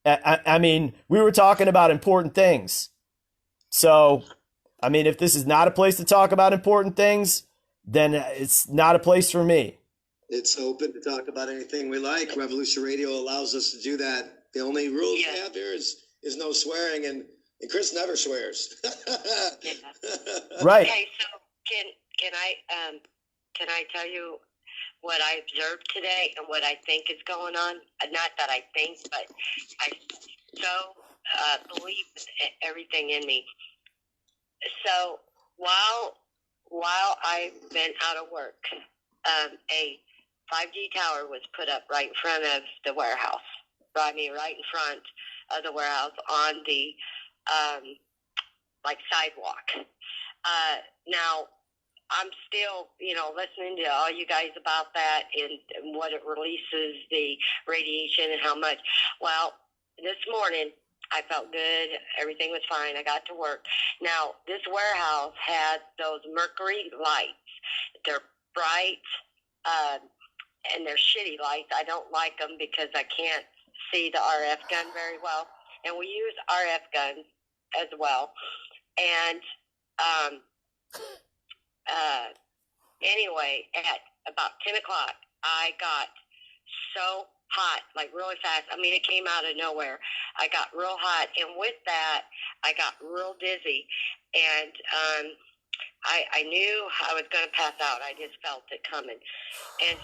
I mean, we were talking about important things. So, I mean, if this is not a place to talk about important things, then it's not a place for me. It's open to talk about anything we like. Revolution Radio allows us to do that. The only rules we have here is no swearing, and Chris never swears. Right. Okay, so can I tell you what I observed today and what I think is going on? Not that I think, but I so believe everything in me. So while I've been out of work, a 5G tower was put up right in front of the warehouse. Right in front of the warehouse on the sidewalk. Now I'm still, listening to all you guys about that and what it releases, the radiation and how much. Well, this morning I felt good. Everything was fine. I got to work. Now, this warehouse had those mercury lights. They're bright, and they're shitty lights. I don't like them because I can't see the RF gun very well. And we use RF guns as well. And anyway, at about 10 o'clock, I got so hot, like really fast. I mean, it came out of nowhere. I got real hot. And with that, I got real dizzy. And I knew I was going to pass out. I just felt it coming. And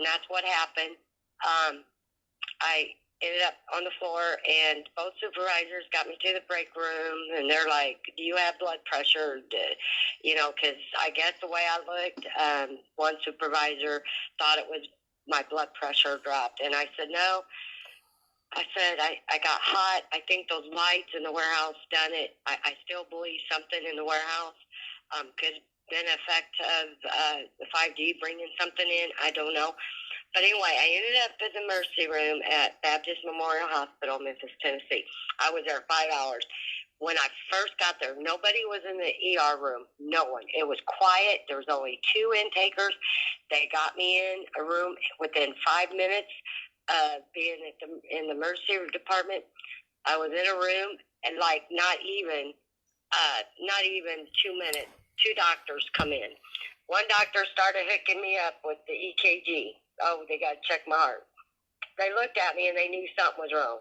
that's what happened. I ended up on the floor, and both supervisors got me to the break room, and they're like, do you have blood pressure? Because I guess the way I looked, one supervisor thought it was my blood pressure dropped. And I said, no. I said, I got hot. I think those lights in the warehouse done it. I still believe something in the warehouse could have been an effect of the 5G bringing something in. I don't know. But anyway, I ended up in the emergency room at Baptist Memorial Hospital, Memphis, Tennessee. I was there 5 hours. When I first got there, nobody was in the ER room. No one. It was quiet. There was only 2 intakers. They got me in a room within 5 minutes of being in the emergency department. I was in a room, and not even 2 minutes, 2 doctors come in. One doctor started hooking me up with the EKG. Oh, they got to check my heart. They looked at me and they knew something was wrong.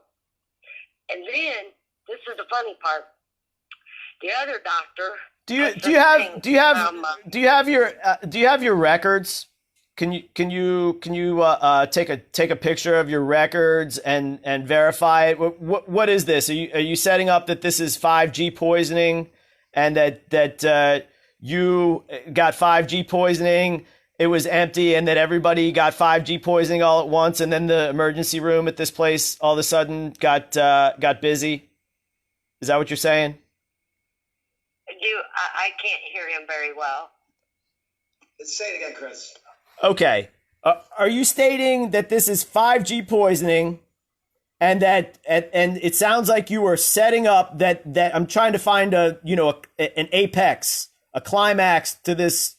And then, this is the funny part. The other doctor. Do you have your records? Can you take a picture of your records and verify it? What is this? Are you setting up that this is 5G poisoning, and that you got 5G poisoning? It was empty, and that everybody got 5G poisoning all at once, and then the emergency room at this place all of a sudden got busy. Is that what you're saying? I can't hear him very well. Let's say it again, Chris. Okay. Are you stating that this is 5G poisoning, and that and it sounds like you were setting up that I'm trying to find an apex, a climax to this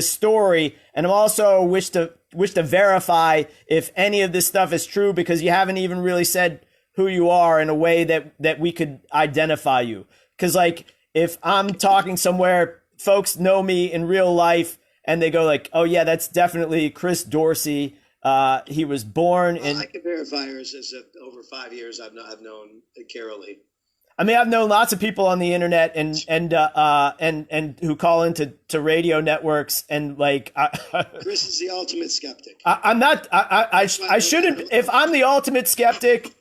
story, and I'm also wish to verify if any of this stuff is true, because you haven't even really said who you are in a way that we could identify you. Because if I'm talking somewhere, folks know me in real life, and they go oh yeah, that's definitely Chris Dorsey. He was born in. I can verify her as over 5 years. I've known Carol Lee. I mean, I've known lots of people on the internet and who call into radio networks, and Chris is the ultimate skeptic. I'm not. I shouldn't. If I'm the ultimate skeptic,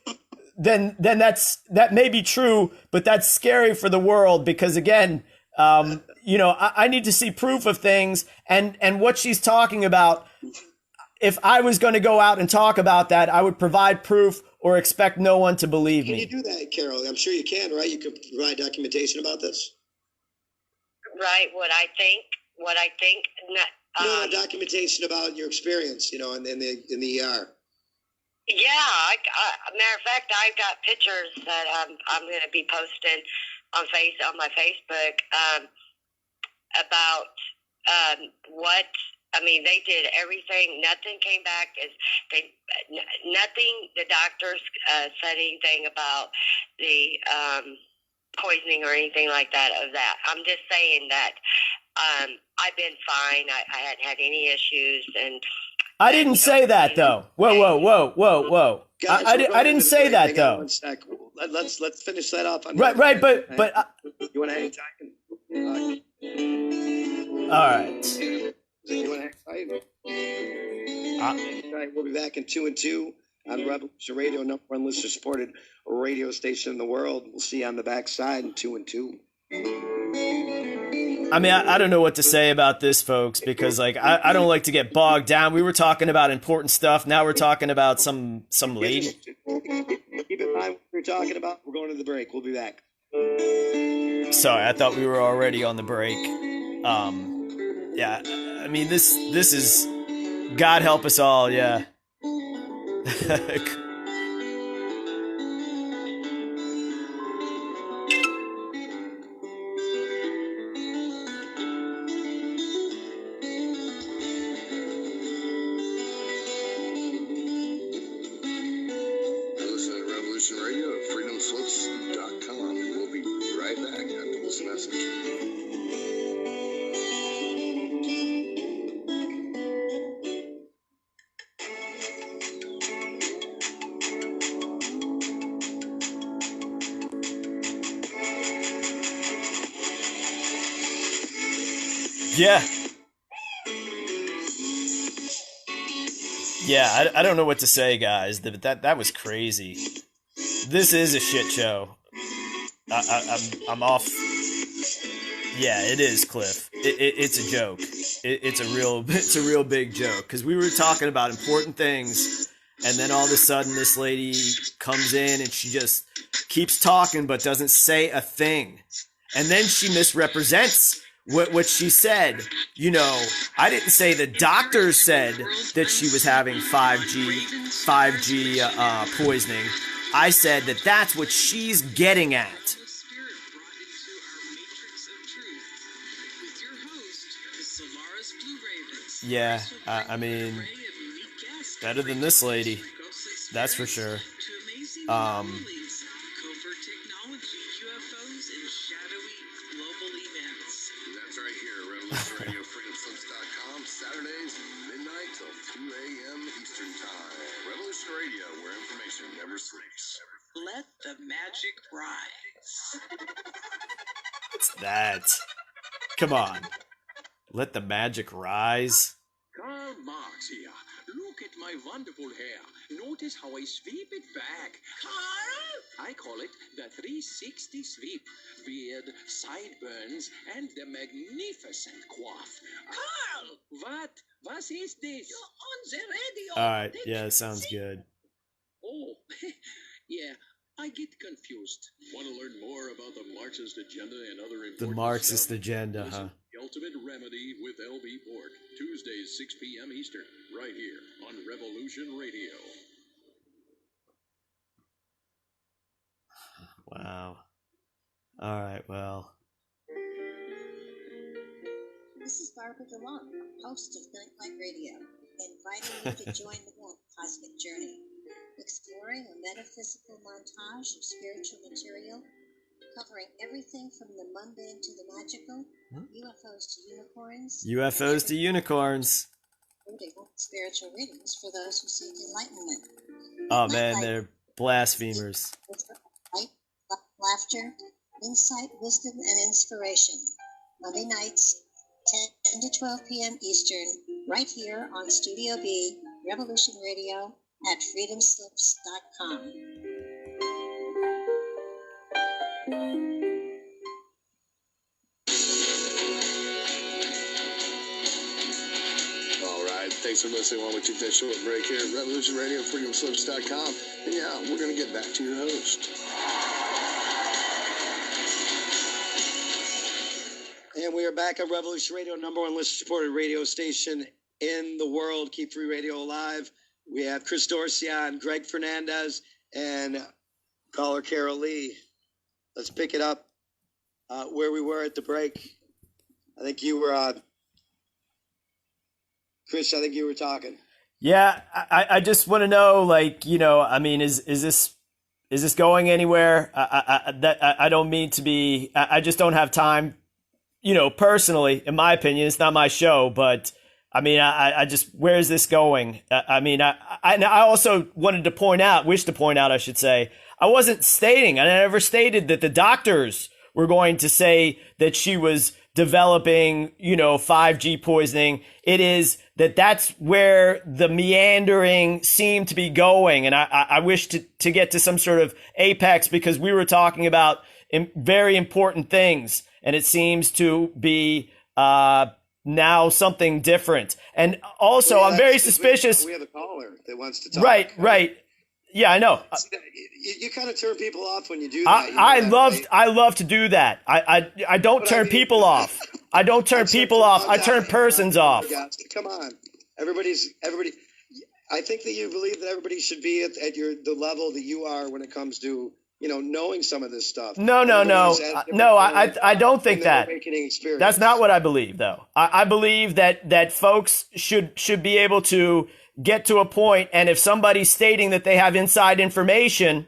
then that may be true, but that's scary for the world, because again, I need to see proof of things, and what she's talking about. If I was going to go out and talk about that, I would provide proof or expect no one to believe me. Can you do that, Carol? I'm sure you can, right? You could provide documentation about this. Right. What I think. No, documentation about your experience, in the ER. Yeah. Matter of fact, I've got pictures that I'm going to be posting on my Facebook about what. I mean, they did everything. Nothing came back. Nothing. The doctors said anything about the poisoning or anything like that. I'm just saying that I've been fine. I hadn't had any issues, and I didn't say that though. Whoa. Guys, I didn't say that though. Let's finish that off. Right, but you want to hang tight? All right. You want to hang tight? We'll be back in 2 and 2 on Revolution Radio, #1 listener-supported radio station in the world. We'll see you on the backside in 2 and 2. I mean, I don't know what to say about this, folks, because like I don't like to get bogged down. We were talking about important stuff. Now we're talking about some lady. Keep in mind what we're talking about. We're going to the break. We'll be back. Sorry, I thought we were already on the break. Yeah, I mean this is God help us all. Yeah. Yeah. Yeah, I don't know what to say, guys. That was crazy. This is a shit show. I'm off. Yeah, it is, Cliff. It's a joke. It's a real big joke, because we were talking about important things, and then all of a sudden this lady comes in and she just keeps talking but doesn't say a thing, and then she misrepresents what she said. You know, I didn't say the doctor said that she was having 5G poisoning. I said that that's what she's getting at. Yeah, I mean, better than this lady, that's for sure. RadioFreedomSlips.com, Saturdays, midnight till 2 a.m. Eastern Time. Revolution Radio, where information never sleeps. Let the magic rise. What's that? Come on. Let the magic rise. Karl Marx here. Look at my wonderful hair. Notice how I sweep it back. Karl? I call it the 360 sweep. Beard, sideburns, and the magnificent coif. Karl! What? What is this? You're on the radio. All right. Yeah, it sounds good. Oh, yeah. I get confused. Want to learn more about the Marxist agenda and other important The Marxist stuff? agenda, Listen, huh? The Ultimate Remedy with LB Port. Tuesdays, 6 p.m. Eastern. Right here on Revolution Radio. Wow. All right, well. This is Barbara DeLong, host of Nightlight Radio, inviting you to join the cosmic journey, exploring a metaphysical montage of spiritual material, covering everything from the mundane to the magical, UFOs to unicorns, UFOs to unicorns. Spiritual readings for those who seek enlightenment. Oh man, they're blasphemers. Light, laughter, insight, wisdom, and inspiration. Monday nights, 10 to 12 p.m. Eastern, right here on Studio B, Revolution Radio at freedomslips.com. Thanks for listening while we take that short break here at Revolution Radio, freedomslips.com. And yeah, we're going to get back to your host. And we are back on Revolution Radio, number one listener-supported radio station in the world. Keep free radio alive. We have Chris Dorsey on, Greg Fernandez, and caller Carol Lee. Let's pick it up where we were at the break. I think you were Chris, I think you were talking. Yeah, I just want to know, like, you know, I mean, is this going anywhere? I don't mean to be. I just don't have time. You know, personally, in my opinion, it's not my show, but I mean, I just, where is this going? I mean, I also wish to point out, I should say, I wasn't stating, I never stated that the doctors were going to say that she was developing, you know, 5G poisoning. It is that's where the meandering seemed to be going. And I wish to get to some sort of apex, because we were talking about very important things. and it seems to be now something different. And also, I'm very suspicious. We have a caller that wants to talk. Right. Yeah, I know. You kind of turn people off when you do that. I love to do that. I don't turn people off. I don't turn people off. I turn persons off. Come on, everybody. I think that you believe that everybody should be at the level that you are when it comes to knowing some of this stuff. No. I don't think that. That's not what I believe, though. I believe that folks should be able to get to a point, and if somebody's stating that they have inside information,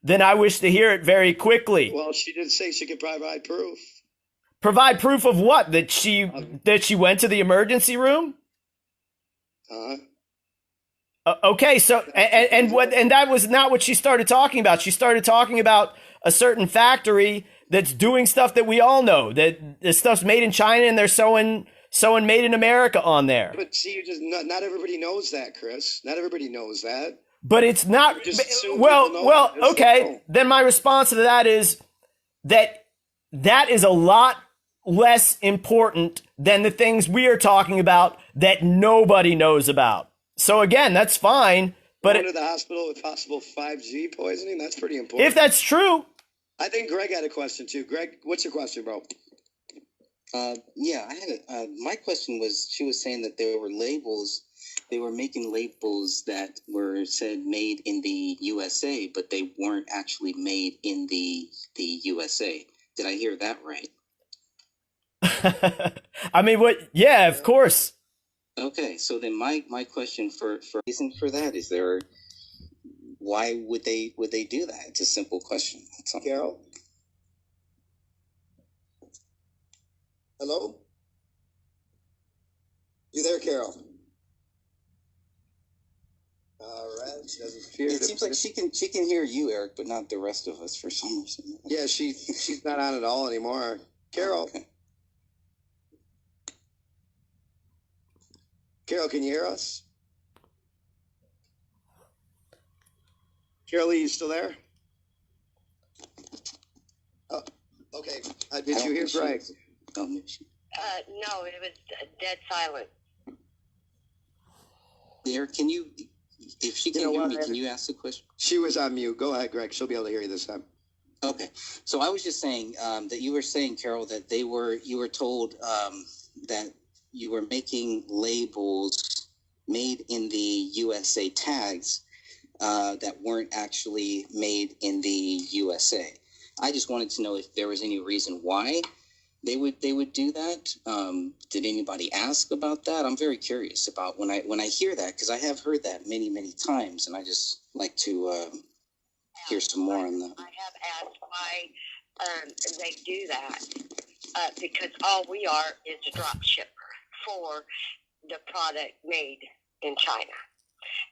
then I wish to hear it very quickly. Well, she did say she could provide proof. Provide proof of what? That she went to the emergency room? Okay, so and that was not what she started talking about. She started talking about a certain factory that's doing stuff that we all know, that the stuff's made in China and they're sewing made in America on there. But see, not everybody knows that, Chris. Not everybody knows that. But it's not well, okay. Then my response to that is that is a lot less important than the things we are talking about that nobody knows about. So again, that's fine. But going to the hospital with possible 5G poisoning, that's pretty important. If that's true. I think Greg had a question too. Greg, what's your question, bro? Yeah, I had my question was, she was saying that there were labels, they were making labels that were said made in the USA, but they weren't actually made in the USA. Did I hear that right? I mean, yeah, of course. Okay, so then my question for reason for that is why would they do that? It's a simple question. Carol? Hello? You there, Carol? All right. She doesn't appear. It seems like she can hear you, Eric, but not the rest of us for some reason. Yeah, she's not on at all anymore. Carol. Okay. Carol, can you hear us? Carol, are you still there? Oh, okay. Did you hear Greg? No, it was dead silent. Eric, can you, if she can hear me, can you ask the question? She was on mute. Go ahead, Greg. She'll be able to hear you this time. Okay. So I was just saying that you were saying, Carol, that you were told that you were making labels made in the USA tags that weren't actually made in the USA. I just wanted to know if there was any reason why they would do that. Did anybody ask about that? I'm very curious about when I hear that, because I have heard that many times, and I just like to hear some more on that. I have asked why they do that, because all we are is a drop shipper for the product made in China.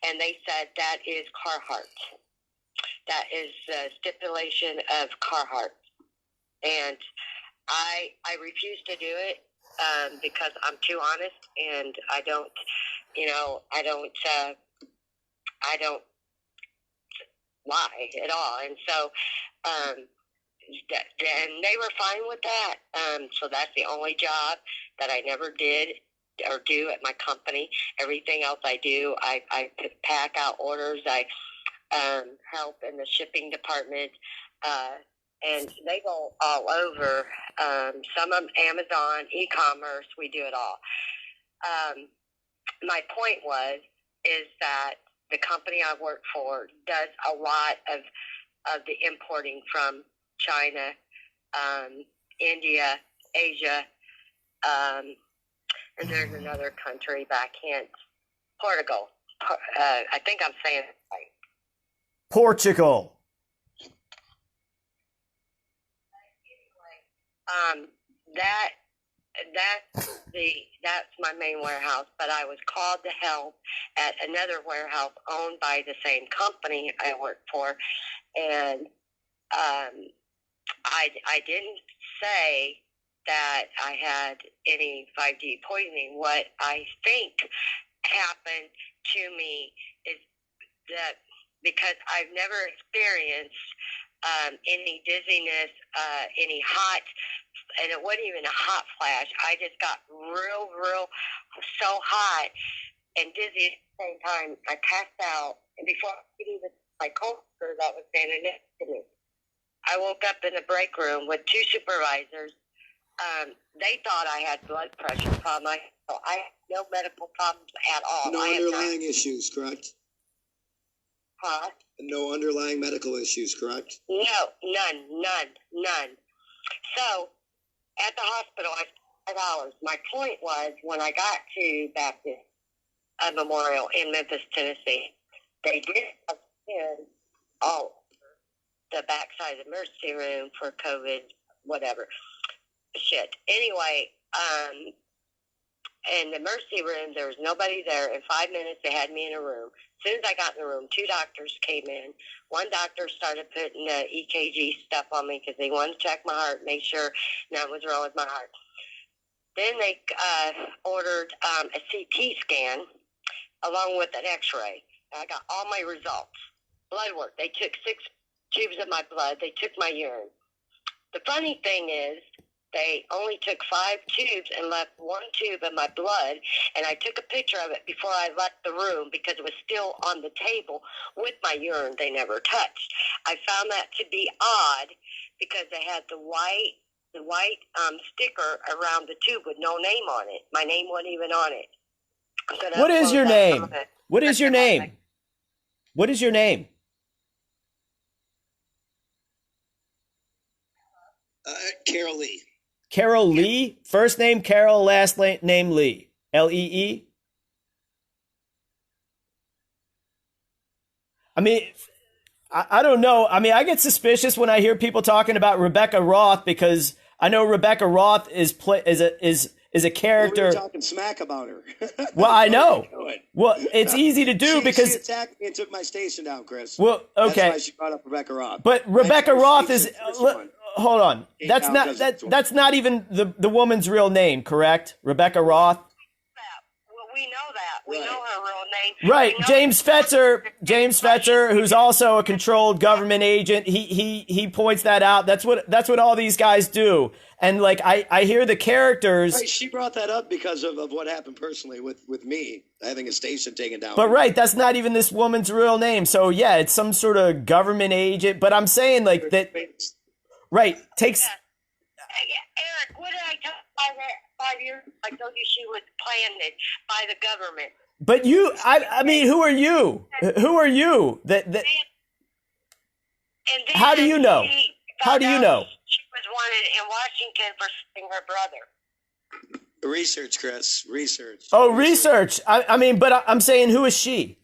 And they said that is Carhartt. That is the stipulation of Carhartt. And I refuse to do it because I'm too honest, and I don't lie at all. And so, and they were fine with that. So that's the only job that I never did or do at my company. Everything else I do, I pack out orders. I help in the shipping department, and they go all over. Some of them Amazon, e-commerce. We do it all. My point is that the company I work for does a lot of the importing from China, India, Asia, and there's another country that I can't. Portugal. I think I'm saying it right. Portugal. That's my main warehouse, but I was called to help at another warehouse owned by the same company I work for, and I didn't say that I had any 5G poisoning. What I think happened to me is that because I've never experienced any dizziness, any hot and it wasn't even a hot flash. I just got real, so hot and dizzy at the same time. I passed out, and before I could even my coworker that was standing next to me, I woke up in the break room with two supervisors. They thought I had blood pressure problem. I had no medical problems at all. No underlying issues, correct? Huh? No underlying medical issues, correct? No, none. So, at the hospital, I spent 5 hours. My point was, when I got to Baptist Memorial in Memphis, Tennessee, they did have in all the backside of the emergency room for COVID, whatever. Shit. Anyway, in the emergency room, there was nobody there. In 5 minutes, they had me in a room. As soon as I got in the room, 2 doctors came in. One doctor started putting the EKG stuff on me because they wanted to check my heart, make sure nothing was wrong with my heart. Then they ordered a CT scan along with an X-ray. I got all my results. Blood work. They took 6 tubes of my blood. They took my urine. The funny thing is, they only took 5 tubes and left 1 tube of my blood, and I took a picture of it before I left the room because it was still on the table with my urine they never touched. I found that to be odd because they had the white sticker around the tube with no name on it. My name wasn't even on it. What is your name? What is your name? What is your name? Carol Lee. Carol Lee? First name Carol, last name Lee. L-E-E? I mean, I don't know. I mean, I get suspicious when I hear people talking about Rebecca Roth because I know Rebecca Roth is a character. Well, we were talking smack about her. Well, I know. Well, it's easy to do because she attacked me and took my station down, Chris. Well, okay. That's why she brought up Rebecca Roth. But Rebecca Roth is. Hold on. That's not even the woman's real name, correct? Rebecca Roth. Well, we know that. We know her real name. Right. James Fetzer, who's also a controlled government agent, he points that out. That's what all these guys do. And like I hear the characters. Right, she brought that up because of what happened personally with me having a station taken down. But right, that's not even this woman's real name. So yeah, it's some sort of government agent. But I'm saying like that. Right, takes. Eric, what did I tell you 5 years? I told you she was planted by the government. But you, I mean, who are you? Who are you? How do you know? How do you know? She was wanted in Washington for killing her brother. Research, Chris. Research. Oh, research. I mean, but I'm saying, who is she?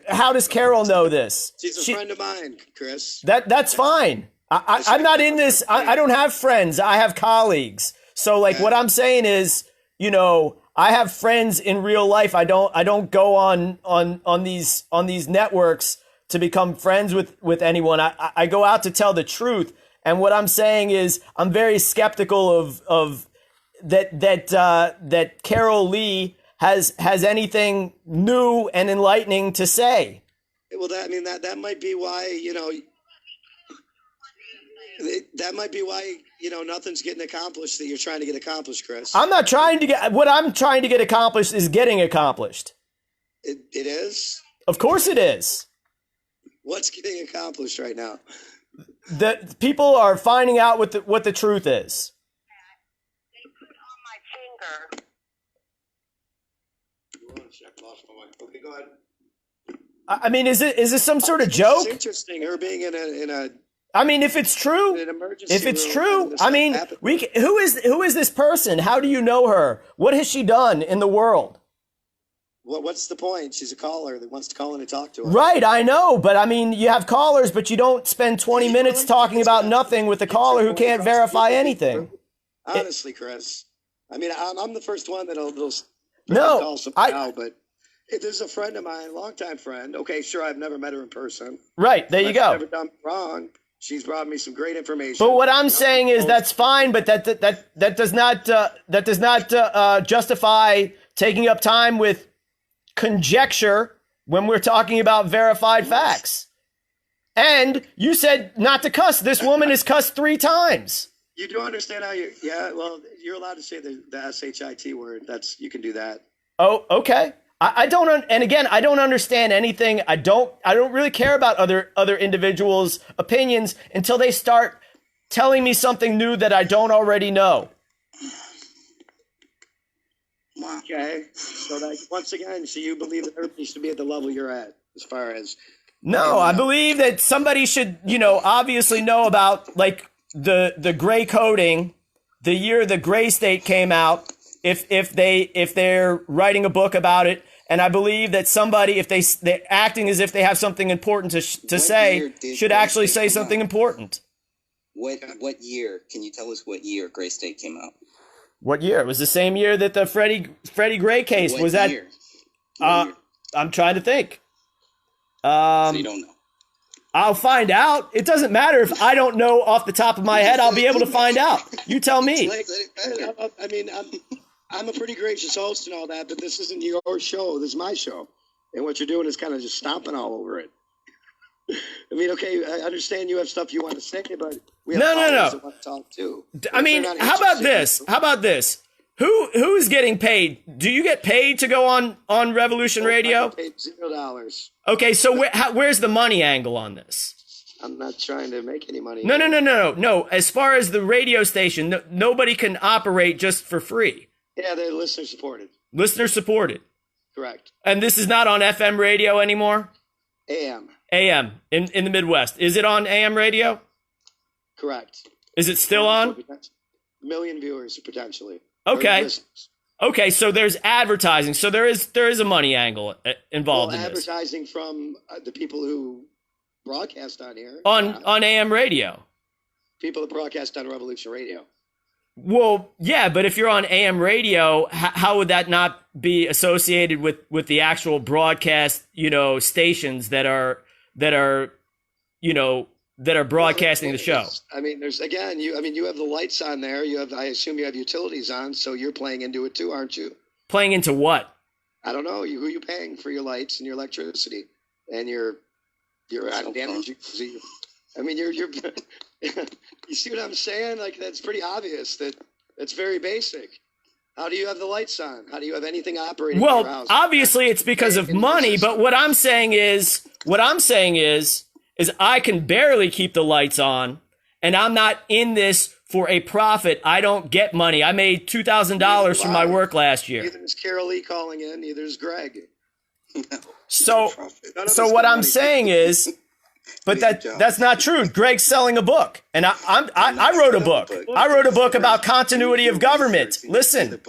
How does Carol know this? She's a friend of mine, Chris. That's fine. I'm not in this. I don't have friends. I have colleagues. So like what I'm saying is, you know, I have friends in real life. I don't go on these networks to become friends with anyone. I go out to tell the truth. And what I'm saying is I'm very skeptical of that Carol Lee has anything new and enlightening to say. Well, that might be why, you know, that might be why, you know, nothing's getting accomplished that you're trying to get accomplished, Chris. I'm not trying to get, what I'm trying to get accomplished is getting accomplished. It is? Of course it is. What's getting accomplished right now? The people are finding out what the truth is. They put on my finger. Okay, go ahead. I mean, is this some sort of joke? It's interesting, her being in a I mean, if it's true, I mean, who is this person? How do you know her? What has she done in the world? What's the point? She's a caller that wants to call in and talk to her. Right, I know, but I mean, you have callers, but you don't spend 20 minutes talking about nothing with a caller who can't verify anything. Honestly, Chris, I mean, I'm the first one that'll call somehow, but if there's a friend of mine, longtime friend, okay, sure, I've never met her in person. Right, there you go. Never done me wrong. She's brought me some great information. But what I'm saying is that's fine, but that does not justify taking up time with conjecture when we're talking about verified facts. And you said not to cuss. This woman has cussed 3 times. You do understand how you? Yeah. Well, you're allowed to say the shit word. You can do that. Oh, okay. I don't, and again, I don't understand anything. I don't really care about other individuals' opinions until they start telling me something new that I don't already know. Okay. So that once again, so you believe that everybody should be at the level you're at, as far as. No, I believe that somebody should, obviously know about like the gray coding, the year the gray state came out. If they're writing a book about it. And I believe that somebody, if they're acting as if they have something important to say, should actually say something important. What year? Can you tell us what year Gray State came out? What year? It was the same year that the Freddie Gray case was at. Year? I'm trying to think. So you don't know. I'll find out. It doesn't matter if I don't know off the top of my head. I'll be able to find out. You tell me. I mean, I'm a pretty gracious host and all that, but this isn't your show. This is my show. And what you're doing is kind of just stomping all over it. I mean, okay, I understand you have stuff you want to say, but we have followers that want to talk too. I mean, how about this? Who is getting paid? Do you get paid to go on Revolution Radio? I get paid $0. Okay, so where's the money angle on this? I'm not trying to make any money. No. As far as the radio station, nobody can operate just for free. Yeah, they're listener supported. Listener supported. Correct. And this is not on FM radio anymore? AM. AM in the Midwest. Is it on AM radio? Correct. Is it still on? Million viewers potentially. Okay. Okay, so there's advertising. So there is a money angle involved in this. Advertising from the people who broadcast on here. On AM radio. People that broadcast on Revolution Radio. Well, yeah, but if you're on AM radio, how would that not be associated with the actual broadcast, stations that are broadcasting the show? I mean, you have the lights on there. I assume you have utilities on, so you're playing into it too, aren't you? Playing into what? I don't know. Who are you paying for your lights and your electricity and your energy? I mean, you're you see what I'm saying? Like, that's pretty obvious. That's very basic. How do you have the lights on? How do you have anything operating in your house? Well, obviously it's because of money, but what I'm saying is I can barely keep the lights on, and I'm not in this for a profit. I don't get money. I made $2,000 from my work last year. Neither is Carol Lee calling in, neither is Greg. So what I'm saying is, but that's not true. Greg's selling a book, and I wrote a book. I wrote a book about continuity of government. Listen.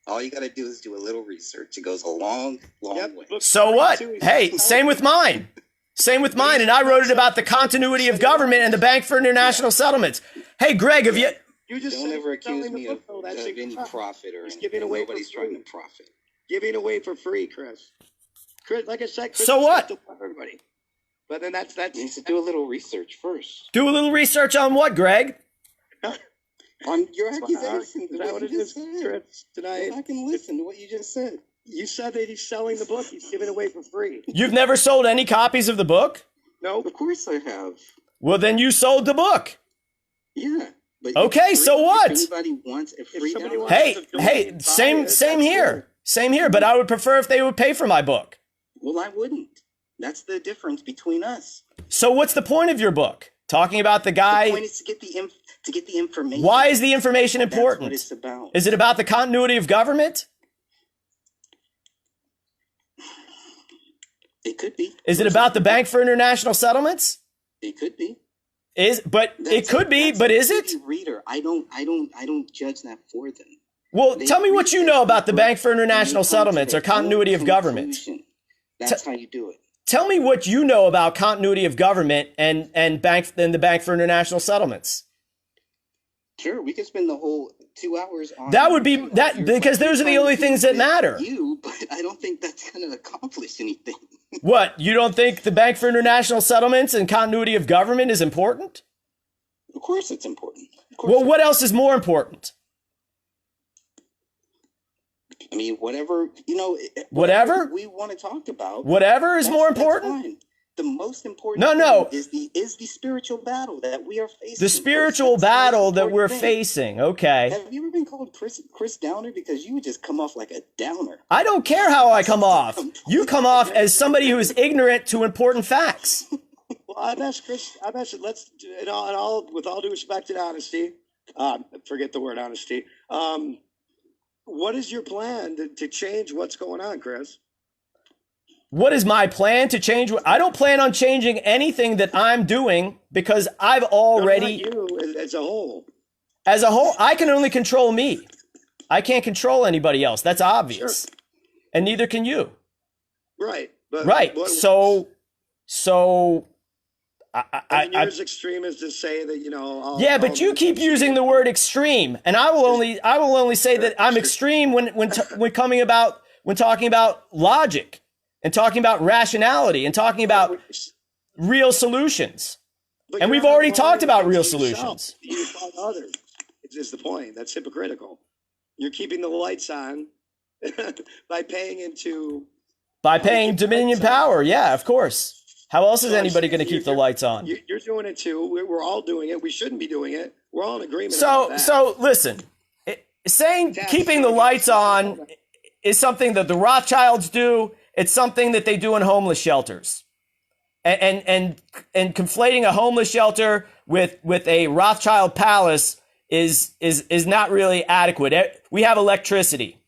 All you got to do is do a little research. It goes a long way. So what? Hey, same with mine. And I wrote it about the continuity of government and the Bank for International Settlements. Hey, Greg, have you? Don't ever accuse me of any profit or anything. Nobody's trying to profit. Giving away for free, Chris. Like I said, Chris. So what? Everybody. But then that's you need to do a little research first. Do a little research on what, Greg? On your accusations. Is that what it is, Chris? Tonight, I can listen to what you just said. You said that he's selling the book. He's giving away for free. You've never sold any copies of the book? No. Of course I have. Well, then you sold the book. Yeah. But okay, so what? If anybody wants a free download. Hey, same here. Same here, but I would prefer if they would pay for my book. Well, I wouldn't. That's the difference between us. So what's the point of your book? Talking about the guy? The point is to get the information. Why is the information important? That's what it's about. Is it about the continuity of government? It could be. Is it about the Bank for International Settlements? It could be. It could be, but is it? Reader, I don't judge that for them. Well, tell me what you know about the Bank for International Settlements or continuity of government. That's how you do it. Tell me what you know about continuity of government and the Bank for International Settlements. Sure, we could spend the whole 2 hours on that. Would be that because those are the only things that matter. But I don't think that's going to accomplish anything. What? You don't think the Bank for International Settlements and continuity of government is important? Of course, it's important. Well, what else is more important? I mean, whatever Whatever we want to talk about. Whatever is more important. Fine. the most important No. thing is the spiritual battle that we are facing. The spiritual battle that we're facing. Okay. Have you ever been called Chris Downer? Because you would just come off like a downer. I don't care how I come off. You come off as somebody who is ignorant to important facts. Well, I've asked Chris. Let's, with all due respect and honesty, forget the word honesty. What is your plan to change what's going on, Chris? What is my plan to change? I don't plan on changing anything that I'm doing because I've already. No, not you as a whole. As a whole, I can only control me. I can't control anybody else. That's obvious. Sure. And neither can you. Right. But right. So. You're as extreme as to say that, you know. But you keep using the word extreme, and I will only say that I'm extreme when talking about logic. And talking about rationality and talking about real solutions. And we've already talked about real solutions. You find others. It's the point. That's hypocritical. You're keeping the lights on by paying Dominion power. Yeah, of course. How else is anybody going to keep the lights on? You're doing it too. We're all doing it. We shouldn't be doing it. We're all in agreement. So listen, keeping the lights on is something that the Rothschilds do. It's something that they do in homeless shelters, and conflating a homeless shelter with a Rothschild palace is not really adequate. We have electricity.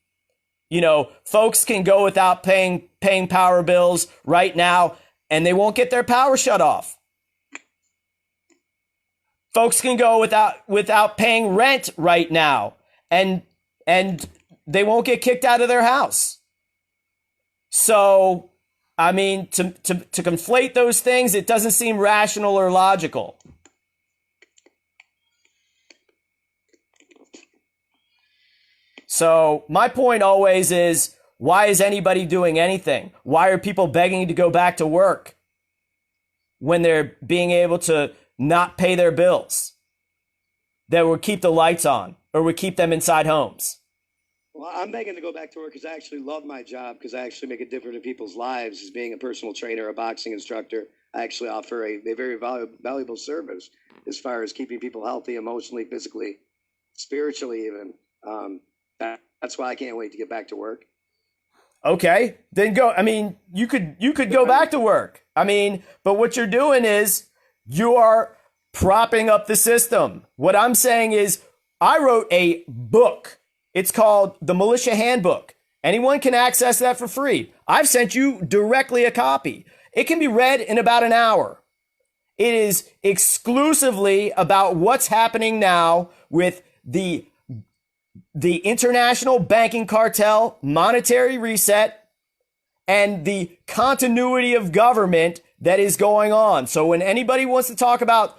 You know, folks can go without paying power bills right now, and they won't get their power shut off. Folks can go without paying rent right now, and they won't get kicked out of their house. So, I mean, to conflate those things, it doesn't seem rational or logical. So, my point always is, why is anybody doing anything? Why are people begging to go back to work when they're being able to not pay their bills that would keep the lights on or would keep them inside homes? Well, I'm begging to go back to work because I actually love my job, because I actually make a difference in people's lives as being a personal trainer, a boxing instructor. I actually offer a very valuable service as far as keeping people healthy, emotionally, physically, spiritually even. That's why I can't wait to get back to work. Okay, then go. I mean, you could go back to work. I mean, but what you're doing is you are propping up the system. What I'm saying is I wrote a book. It's called the Militia Handbook. Anyone can access that for free. I've sent you directly a copy. It can be read in about an hour. It is exclusively about what's happening now with the international banking cartel, monetary reset, and the continuity of government that is going on. So when anybody wants to talk about,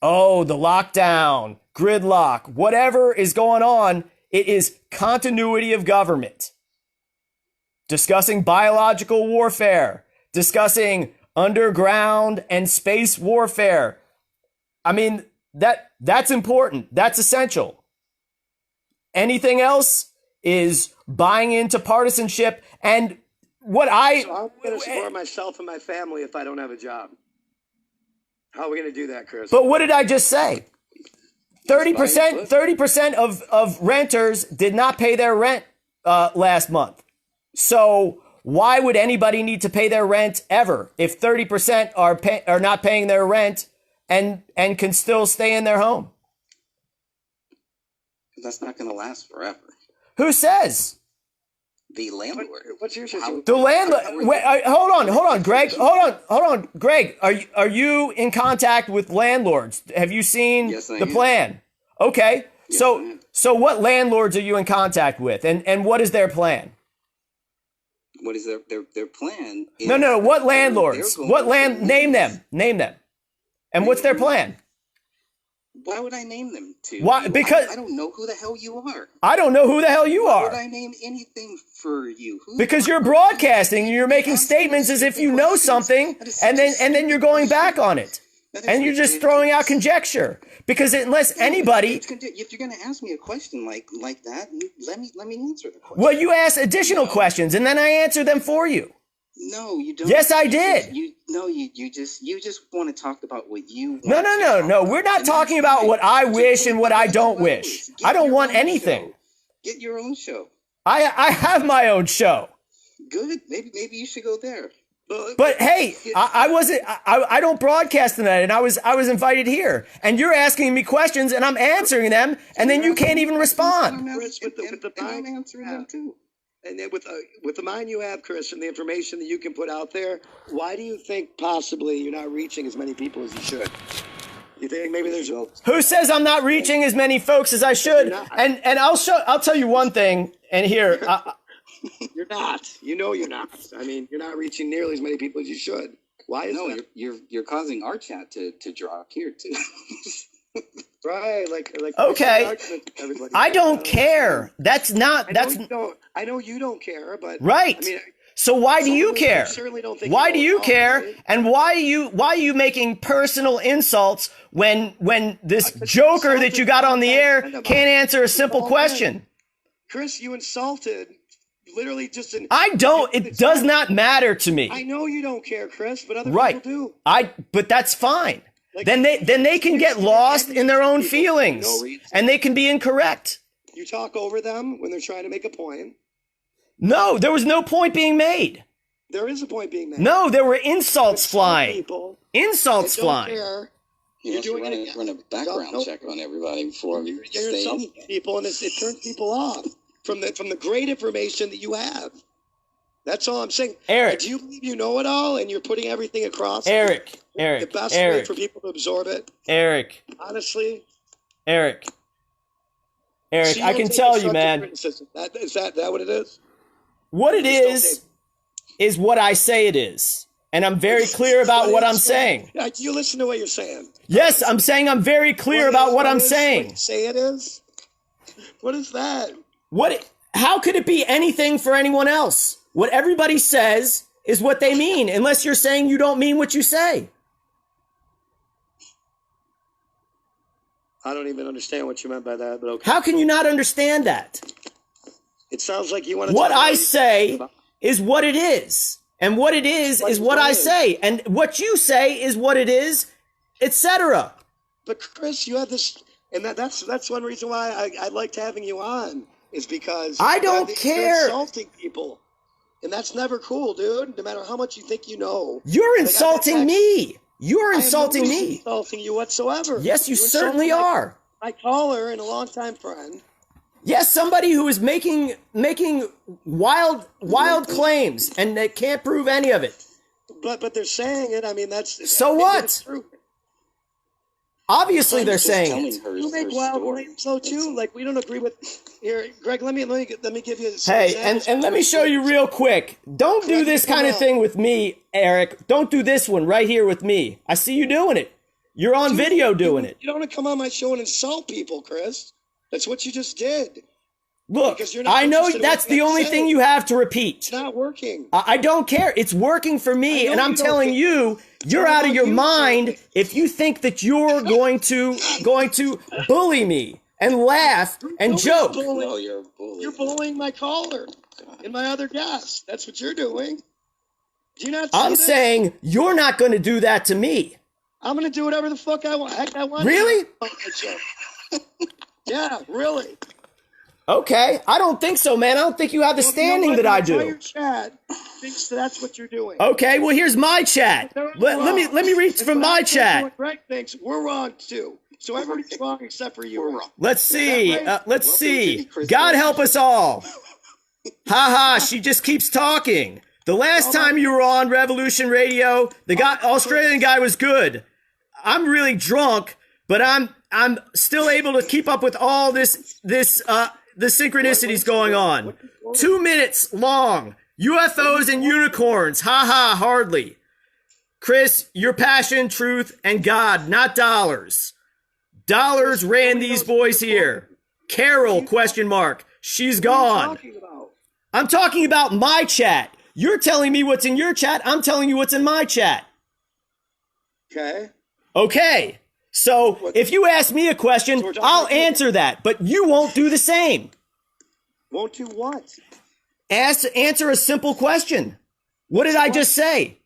the lockdown, gridlock, whatever is going on, it is continuity of government. Discussing biological warfare, discussing underground and space warfare. I mean, that's important. That's essential. Anything else is buying into partisanship. And what So I'm going to support myself and my family if I don't have a job. How are we going to do that, Chris? But what did I just say? 30% of renters did not pay their rent last month. So why would anybody need to pay their rent ever if 30% are not paying their rent and can still stay in their home? That's not going to last forever. Who says? The landlord. What's your situation? The landlord. Wait, hold on, Greg. Hold on, Greg. Are you in contact with landlords? Have you seen the plan? Okay. Yes, so what landlords are you in contact with, and what is their plan? What is their plan? No. What landlords? Name them. And what's their plan? Why would I name them to? Why? Because I don't know who the hell you are. I don't know who the hell you are. Why would I name anything for you? Because you're broadcasting and you're making statements as if you know something, and then you're going back on it, and you're just throwing out conjecture. Because unless anybody, if you're going to ask me a question like that, let me answer the question. Well, you ask additional questions, and then I answer them for you. No, you don't. Yes, I did. You just want to talk about what you want. No. We're not talking about what I wish and what I don't wish. I don't want anything. Get your own show. I have my own show. Good. Maybe you should go there. But hey, I don't broadcast tonight, and I was invited here, and you're asking me questions, and I'm answering them, and then you can't even respond. Chris, I'm answering them too. And then with the mind you have, Chris, and the information that you can put out there, why do you think possibly you're not reaching as many people as you should? You think maybe there's who says I'm not reaching as many folks as I should? And I'll tell you one thing. And here, you're not. You know you're not. I mean, you're not reaching nearly as many people as you should. Why is that? You're causing our chat to drop here too. Right, like okay. I don't care. I know you don't care, but right. I mean, so why do you care? Certainly don't think why do you care? Right? And why are you making personal insults when this joker that you got on the air can't answer a simple question? Chris, you insulted literally just an. I don't. It does not matter to me. I know you don't care, Chris, but other people do. But that's fine. Like, then they can get lost in their own feelings, and they can be incorrect. You talk over them when they're trying to make a point. No, there was no point being made. There is a point being made. No, there were insults flying. Insults flying. You're doing run a background check on everybody before you say anything. People, and it turns people off from the great information that you have. That's all I'm saying. Eric, do you believe you know it all and you're putting everything across? Eric, the best way for people to absorb it. Eric, honestly. Eric, so I can tell you, man. Is that what it is? What it is what I say it is. And I'm very clear about what I'm saying. You listen to what you're saying. Yes, I'm saying I'm very clear about what I'm saying. What you say it is? What is that? How could it be anything for anyone else? What everybody says is what they mean, unless you're saying you don't mean what you say. I don't even understand what you meant by that, but okay. How can you not understand that? It sounds like you want to. What I say is what it is. And what it is what I say. And what you say is what it is, etc. But Chris, you have this, and that's one reason why I liked having you on, is because I don't care. You're insulting people. And that's never cool, dude. No matter how much you think you know. You're insulting me. You're insulting me. I'm not insulting you whatsoever. Yes, you certainly are. My caller and a longtime friend. Yes, somebody who is making wild claims and they can't prove any of it. But they're saying it. I mean, that's so what? Obviously, they're saying it. You make wild claims though too. Like we don't agree with. Here, Greg. Let me give you. Hey, and let me show you real quick. Don't do this kind of thing with me, Eric. Don't do this one right here with me. I see you doing it. You're on video doing it. You don't want to come on my show and insult people, Chris. That's what you just did. Look, I know that's the only thing you have to repeat. It's not working. I don't care. It's working for me, and I'm telling you, you're out of your mind if you think that you're going to bully me and laugh and joke. No, you're a bully. You're bullying my caller and my other guests. That's what you're doing. Do you not? I'm saying you're not going to do that to me. I'm going to do whatever the fuck I want. Heck, I want. Really? Yeah, really. Okay, I don't think so, man. I don't think you have the standing that I do. Your chat thinks that's what you're doing. Okay, well here's my chat. Let me read from my chat. Greg thinks we're wrong too. So everybody's wrong except for you. We're wrong. Let's see. Let's see. God help us all. Ha ha. She just keeps talking. The last time you were on Revolution Radio, the Australian guy was good. I'm really drunk, but I'm still able to keep up with all the synchronicities going on. 2 minutes long. UFOs and unicorns. Ha ha, hardly. Chris, your passion, truth, and God, not dollars. Dollars ran these boys here. Carol, question mark. She's gone. I'm talking about my chat. You're telling me what's in your chat. I'm telling you what's in my chat. Okay. So if you ask me a question, I'll answer that, but you won't do the same. Won't do what? Answer a simple question. What did I just say?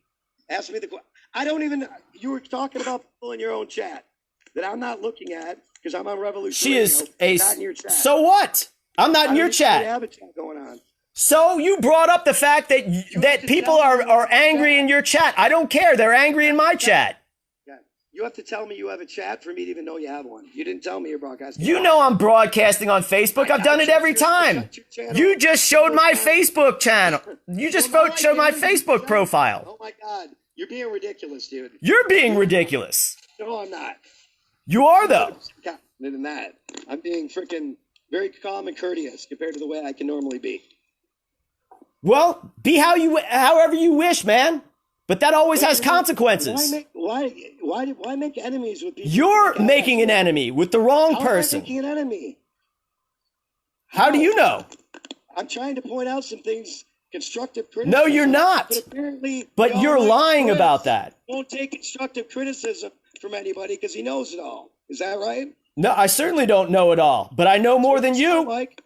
Ask me the question. I don't even. You were talking about people in your own chat that I'm not looking at because I'm on Revolution. She Radio, is a. not in your chat. So what? I'm not in your You chat. have a chat going on. So you brought up the fact that people are angry in your chat. I don't care. They're angry in my chat. Yeah. You have to tell me you have a chat for me to even know you have one. You didn't tell me you're broadcasting. You know I'm broadcasting on Facebook. I've done it every time. You just showed my Facebook channel. You just showed my Facebook profile. Oh my God. You're being ridiculous, dude. You're being ridiculous. No, I'm not. You are, though. Than that. I'm being freaking very calm and courteous compared to the way I can normally be. Well, be however you wish, man. But that always has consequences. Why make enemies with people? You're making an enemy with the wrong person. How am I making an enemy? How do you know? I'm trying to point out some things. Constructive criticism. No, you're not. But apparently, but you're lying about that. Won't take constructive criticism from anybody because he knows it all. Is that right? No, I certainly don't know it all, but I know more than you. Like.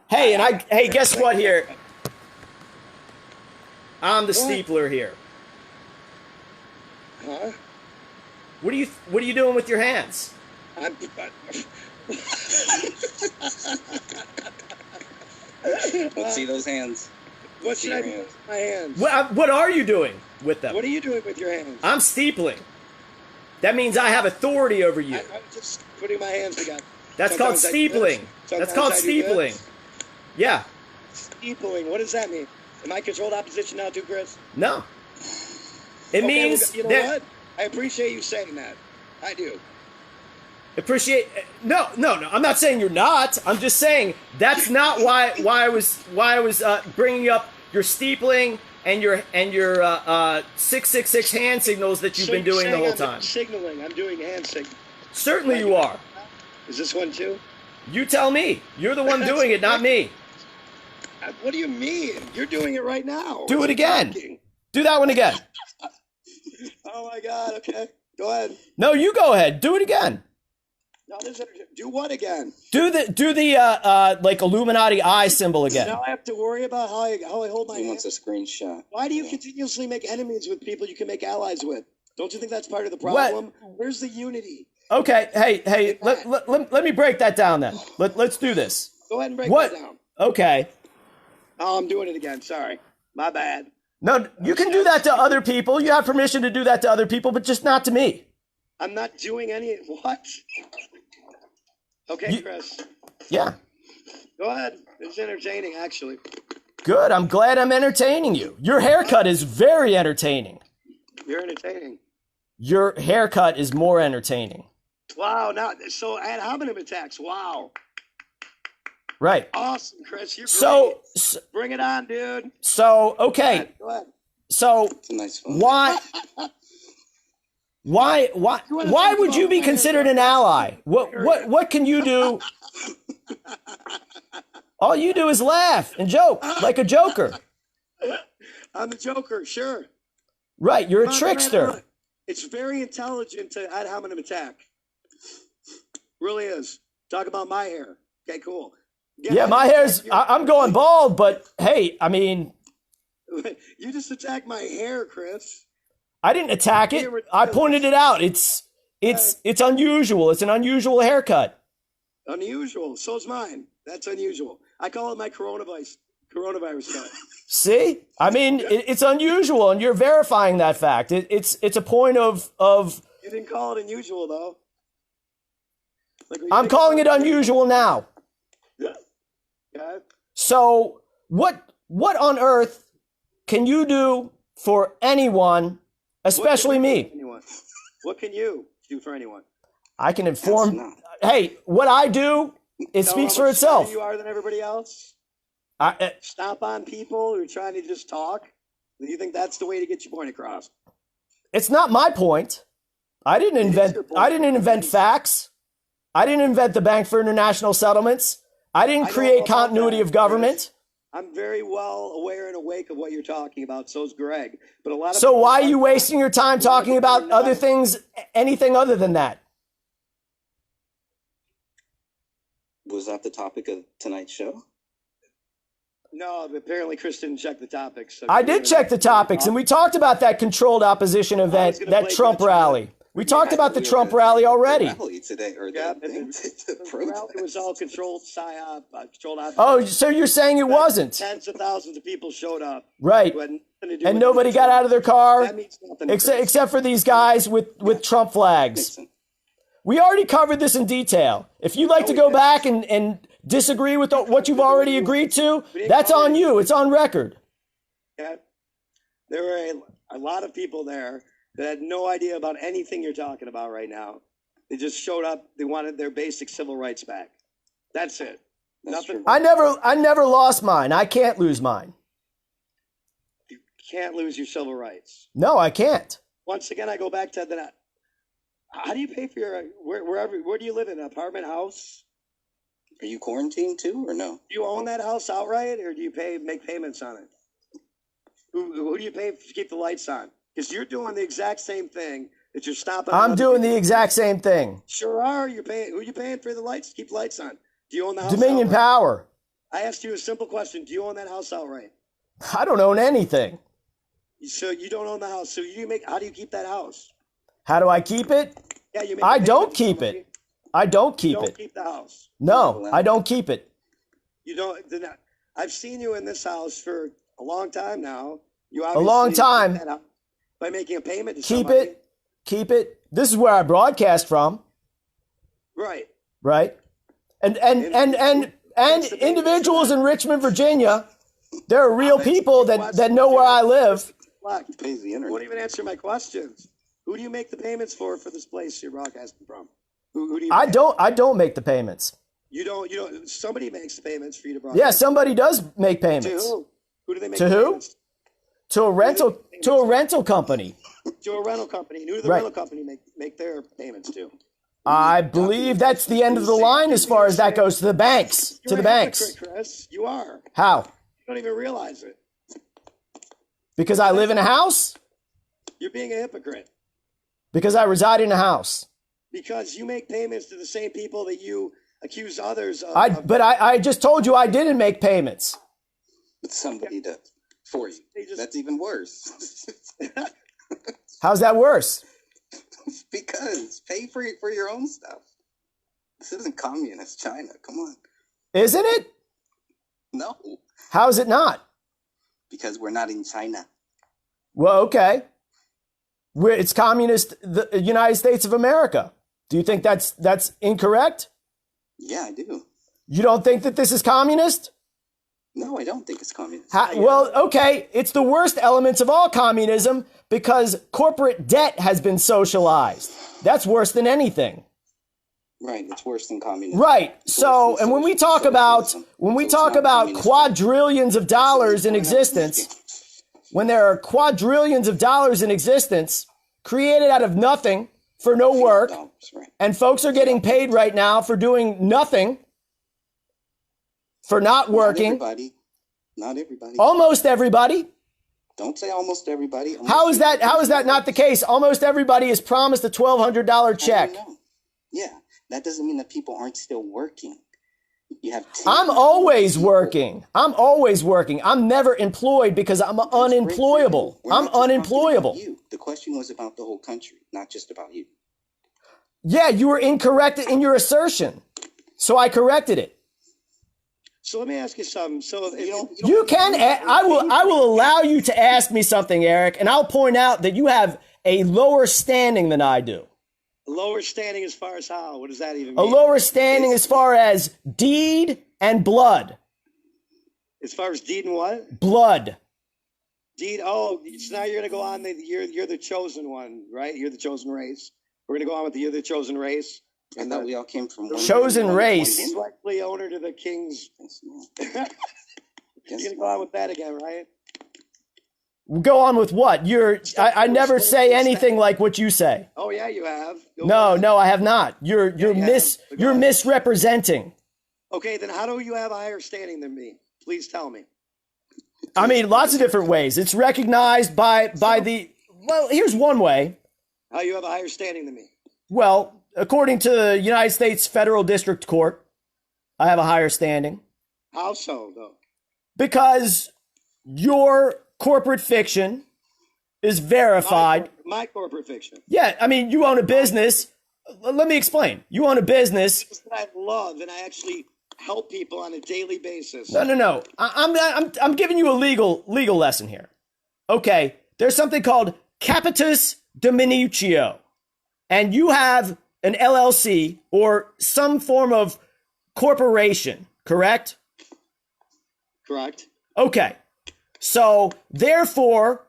Hey, guess what here? I'm the steepler here. Huh? What are you doing with your hands? Let's see those hands. What should I do with my hands? What are you doing with them? What are you doing with your hands? I'm steepling. That means I have authority over you. I'm just putting my hands together. That's called steepling. That's called steepling. Yeah. Steepling. What does that mean? Am I controlled opposition now too, Chris? No. It means you know what? I appreciate you saying that. I do. No. I'm not saying you're not. I'm just saying that's not why I was bringing up your steepling and your 666 hand signals that you've been doing the whole time. Signaling. I'm doing hand signals. Certainly you are. Is this one too? You tell me. You're the one doing it, not me. What do you mean? You're doing it right now. Do it again. Do that one again. Oh my God. Okay. Go ahead. No, you go ahead. Do it again. No, do what again? Do the like Illuminati eye symbol again. Now I have to worry about how I hold my hand. He wants a screenshot. Why do you continuously make enemies with people you can make allies with? Don't you think that's part of the problem? Where's the unity? Okay, hey, let me break that down then. Let's do this. Go ahead and break that down. Okay. Oh, I'm doing it again. Sorry. My bad. No, you can do that to other people. You have permission to do that to other people, but just not to me. I'm not doing any. What? Okay, Chris. Yeah. Go ahead. It's entertaining, actually. Good. I'm glad I'm entertaining you. Your haircut is very entertaining. You're entertaining. Your haircut is more entertaining. Wow. Now, so ad hominem attacks. Wow. Right. Awesome, Chris. You're great. Bring it on, dude. So, okay. Go ahead. So, it's a nice one. Why would you be considered an ally? What can you do? All you do is laugh and joke like a joker. I'm the joker, sure. Right, you're a trickster. It's very intelligent to ad hominem attack. Really is. Talk about my hair. Okay, cool. Yeah, my hair's. I'm going bald, but hey, I mean. You just attacked my hair, Chris. I didn't attack it. I pointed it out. It's unusual. It's an unusual haircut. Unusual. So's mine. That's unusual. I call it my coronavirus cut. See? I mean, it's unusual, and you're verifying that fact. It's a point of. You didn't call it unusual, though. I'm calling it unusual now. Yeah. So what on earth can you do for anyone, especially me? What can you do for anyone? I can inform. Hey, what I do, it speaks for itself. How you are than everybody else. Stomp on people who are trying to just talk. Do you think that's the way to get your point across? It's not my point. I didn't invent facts. I didn't invent the Bank for International Settlements. I didn't create continuity of government. I'm very well aware and awake of what you're talking about. So's Greg. But a lot of. So why are you wasting your time talking about other things, anything other than that? Was that the topic of tonight's show? No, apparently Chris didn't check the topics. So I did check the topics, and we talked about that controlled opposition event, that Trump rally. We talked about the Trump rally already. Rally today, or the rally was all controlled psyop, controlled opposition. Oh, so you're saying it wasn't? Tens of thousands of people showed up. Right. And nobody got out of their car, That means nothing, except for these guys with Trump flags. We already covered this in detail. If you'd like to go back and disagree with what you've already agreed to, that's on you. It's on record. Yeah. There were a lot of people there that had no idea about anything you're talking about right now. They just showed up. They wanted their basic civil rights back. That's it. Nothing. I never lost mine. I can't lose mine. You can't lose your civil rights. No, I can't. Once again, I go back to that. How do you pay for your where do you live in? An apartment house? Are you quarantined too, or no? Do you own that house outright, or do you make payments on it? Who do you pay to keep the lights on? Because you're doing the exact same thing that you're stopping. I'm doing the exact same thing. Sure are. You're paying. Who are you paying for the lights? Keep the lights on. Do you own the house? Dominion outright? Power. I asked you a simple question. Do you own that house outright? I don't own anything. So you don't own the house. So how do you keep that house? How do I keep it? Yeah, you make I don't keep it. I don't keep You it. don't keep the house. No, I don't keep it. You don't. I've seen you in this house for a long time now. You A long time. keep that house by making a payment to Keep somebody. it. Keep it. This is where I broadcast from. Right. Right. And individuals in Richmond, Virginia, there are real people that know where I live. Pays the internet. Won't even answer my questions. Who do you make the payments for this place you're broadcasting from? Who do you? I don't make the payments. You don't. Somebody makes the payments for you to broadcast. Yeah, somebody does make To payments. who? Who do they make? To the who? payments? To a rental company. To a rental company. And who do the Right. rental company make their payments to? I believe that's the end of the line as far as that goes to the banks. You're To the a banks. hypocrite, Chris. You are. How? You don't even realize it. Because I live in a house? You're being a hypocrite. Because I reside in a house. Because you make payments to the same people that you accuse others of. But I just told you I didn't make payments. But somebody does for you. That's even worse. How's that worse? Because pay for your own stuff. This isn't communist China. Come on. Isn't it? No. How is it not? Because we're not in China. Well, okay. It's communist, the United States of America. Do you think that's incorrect? Yeah, I do. You don't think that this is communist? No, I don't think it's communist. Well, okay. It's the worst elements of all communism because corporate debt has been socialized. That's worse than anything. Right, it's worse than communism. Right. So, and when we talk about quadrillions of dollars in existence, when there are quadrillions of dollars in existence created out of nothing for no work, and folks are getting paid right now for doing nothing, for not working. Not everybody. Almost everybody. Don't say almost everybody. How is that not the case? Almost everybody is promised a $1,200 check. Yeah, that doesn't mean that people aren't still working. You have. I'm always working. I'm never employed because I'm unemployable. I'm unemployable. The question was about the whole country, not just about you. Yeah, you were incorrect in your assertion, so I corrected it. So let me ask you something. So you can. I will allow you to ask me something, Eric, and I'll point out that you have a lower standing than I do. Lower standing as far as how? What does that even mean? A lower standing as far as deed and blood. As far as deed and what? Blood. Deed. Oh, so now you're going to go on. You're the chosen one, right? You're the chosen race. We're going to go on with you're the chosen race. I thought we all came from one chosen race. Rightfully owner to the king's. You're going to go on with that again, right? Go on with what? I never say anything like what you say. Oh yeah, you have. No, I have not. You're misrepresenting. Okay, then how do you have a higher standing than me? Please tell me. I mean, lots of different ways. It's recognized by the. Well, here's one way. How you have a higher standing than me? Well, according to the United States Federal District Court, I have a higher standing. How so, though? Because your corporate fiction is verified. My corporate fiction. Yeah, I mean, you own a business. Let me explain. You own a business. That I love, and I actually help people on a daily basis. No. I'm giving you a legal lesson here. Okay, there's something called capitis diminutio, and you have an LLC or some form of corporation, correct? Correct. Okay, so therefore,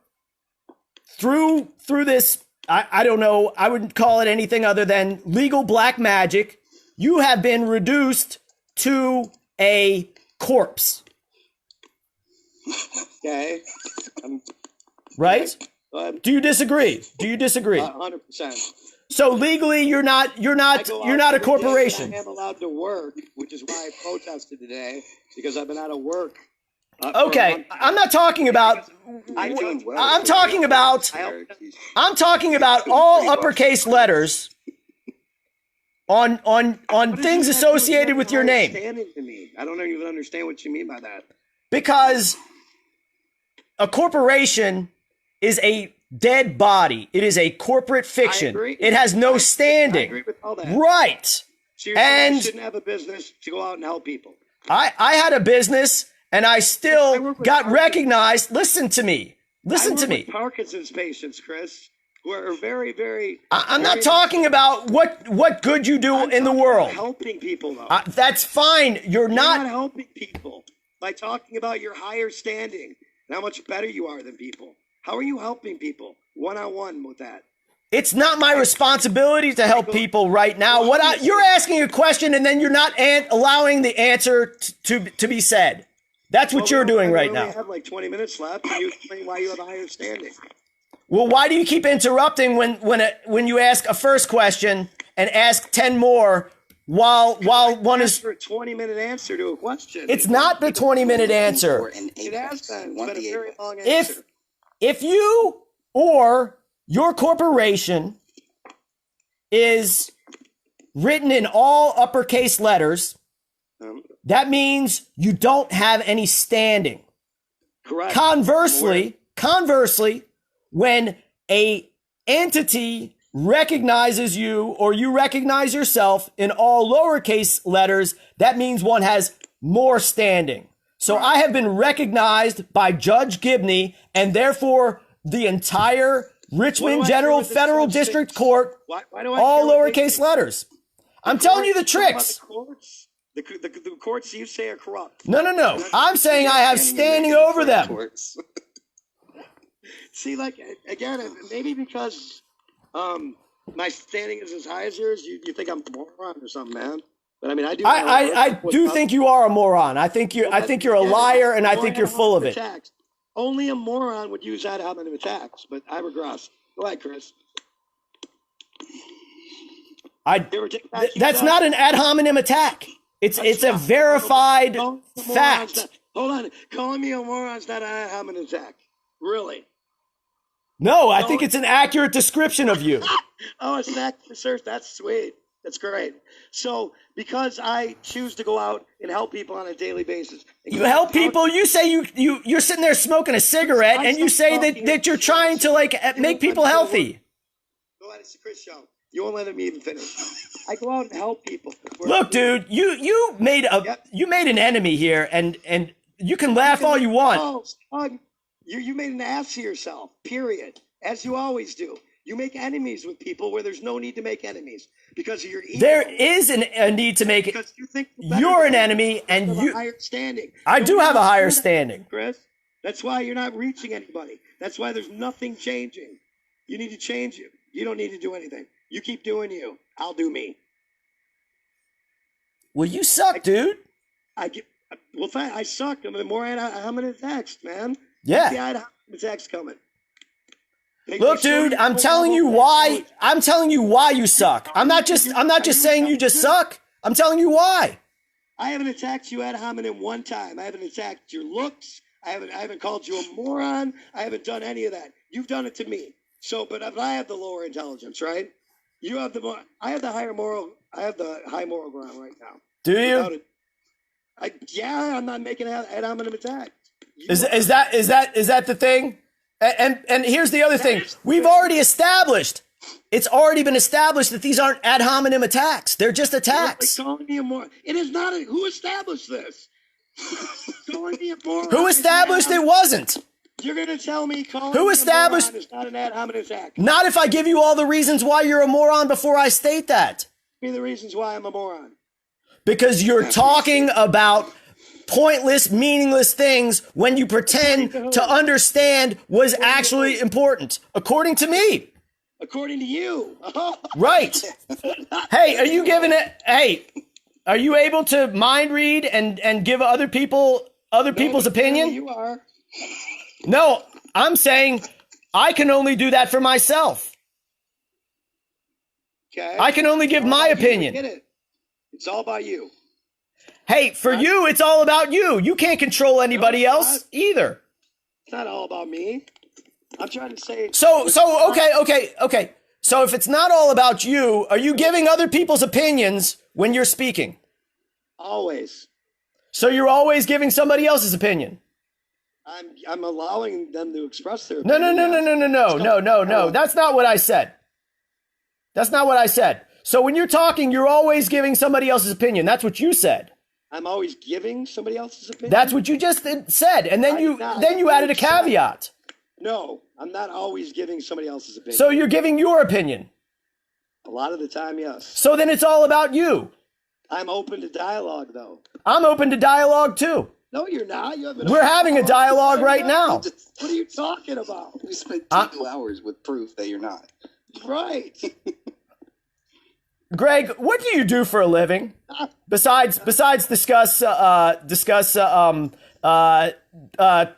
through this, I don't know, I wouldn't call it anything other than legal black magic, you have been reduced to a corpse. Okay. Right? Do you disagree? 100%. So legally, you're not a corporation. I am allowed to work, which is why I protested today, because I've been out of work. Okay, I'm not talking about. I'm talking about all uppercase letters on things associated with your name. I don't even understand what you mean by that. Because a corporation is a dead body. It is a corporate fiction. It has no standing. I agree with all that. Right. So you shouldn't have a business to go out and help people. I had a business and I still got recognized. Listen to me. With Parkinson's patients, Chris, who are very, very. I'm not talking about what good you do in the world. Helping people, though. That's fine. You're not helping people by talking about your higher standing and how much better you are than people. How are you helping people one-on-one with that? It's not my responsibility to help people right now. You're asking a question and then you're not allowing the answer to be said. That's what you're doing right now. We have like 20 minutes left, and you explain why you have a higher standing. Well, why do you keep interrupting when you ask a first question and ask 10 more while one is for a 20-minute answer to a question? It's not the 20-minute answer. It has been a very long answer. If you or your corporation is written in all uppercase letters, that means you don't have any standing. Correct. Conversely, when a entity recognizes you or you recognize yourself in all lowercase letters, that means one has more standing. So I have been recognized by Judge Gibney, and therefore the entire Richmond General Federal District Court, all lowercase letters. I'm telling you the tricks. The courts you say are corrupt. No. I'm saying I have standing over them. See, like, again, maybe because my standing is as high as yours, you think I'm a moron or something, man. But I mean, I do think you are a moron. I think you're a liar, and I think you're full of it. Only a moron would use ad hominem attacks, but I regress. Go ahead, Chris. That's not an ad hominem attack. It's a verified fact. Hold on. Calling me a moron is not an ad hominem attack. Really? No, I think it's an accurate description of you. Oh, it's an accurate search. That's sweet. That's great. So, because I choose to go out and help people on a daily basis. You help people, you say you're sitting there smoking a cigarette, and you say that you're trying to, like, make people healthy. Go ahead, it's the Chris Show. You won't let me even finish. I go out and help people. Look, dude, you made an enemy here, and you can laugh all you want. You made an ass of yourself, period. As you always do. You make enemies with people where there's no need to make enemies because of your ego. There is a need to make it. Because you think you're an enemy, and you. Higher standing. I do have a higher standing, Chris. That's why you're not reaching anybody. That's why there's nothing changing. You need to change it. You don't need to do anything. You keep doing you. I'll do me. Well, you suck, dude. Fine. I suck. I'm gonna text, man. Yeah. The ad attacks coming. Look, dude, I'm telling you why you suck. I'm not just saying you just suck. I'm telling you why. I haven't attacked you ad hominem one time. I haven't attacked your looks. I haven't called you a moron. I haven't done any of that. You've done it to me. So, but I have the lower intelligence, right? You have I have the high moral ground right now. Do you? I'm not making an ad hominem attack. Is that the thing? And here's the other thing. We've already established. It's already been established that these aren't ad hominem attacks. They're just attacks. Calling me a moron. It is not. Who established this? Calling me a moron. Who established it wasn't? You're going to tell me calling Who me established? a moron is not an ad hominem attack. Not if I give you all the reasons why you're a moron before I state that. Give me the reasons why I'm a moron. Because you're talking about pointless, meaningless things when you pretend to understand was actually important, according to me. According to you. Right. Hey, are you giving it? Hey, are you able to mind read and give other people's opinion? You are. No, I'm saying I can only do that for myself. Okay. I can only give my opinion. Get it. It's all about you. Hey, for you, it's all about you. You can't control anybody else either. It's not all about me. I'm trying to say. So, okay. So if it's not all about you, are you giving other people's opinions when you're speaking? Always. So you're always giving somebody else's opinion? I'm allowing them to express their opinion. No. That's not what I said. That's not what I said. So when you're talking, you're always giving somebody else's opinion. That's what you said. I'm always giving somebody else's opinion? That's what you just said. And then you added a caveat. No, I'm not always giving somebody else's opinion. So you're giving your opinion. A lot of the time, yes. So then it's all about you. I'm open to dialogue, though. I'm open to dialogue, too. No, you're not. We're having a dialogue right now. What are you talking about? We spent 2 hours with proof that you're not. Right. Greg, what do you do for a living? Besides discuss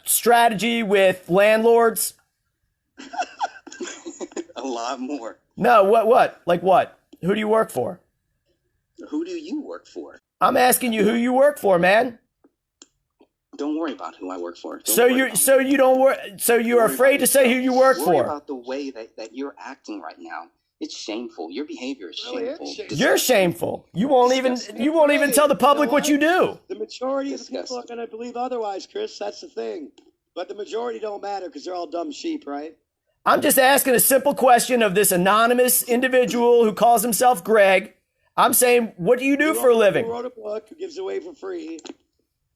strategy with landlords? A lot more. No, what? Like what? Who do you work for? Who do you work for? I'm asking you who you work for, man. Don't worry about who I work for. So you're afraid to say who you work for. Worry about the way that you're acting right now. It's shameful. Your behavior is shameful. You're shameful. You won't even tell the public what you do. The majority of the people are going to believe otherwise, Chris. That's the thing. But the majority don't matter because they're all dumb sheep, right? I'm just asking a simple question of this anonymous individual who calls himself Greg. I'm saying, what do you do for a living? Who wrote a book who gives away for free.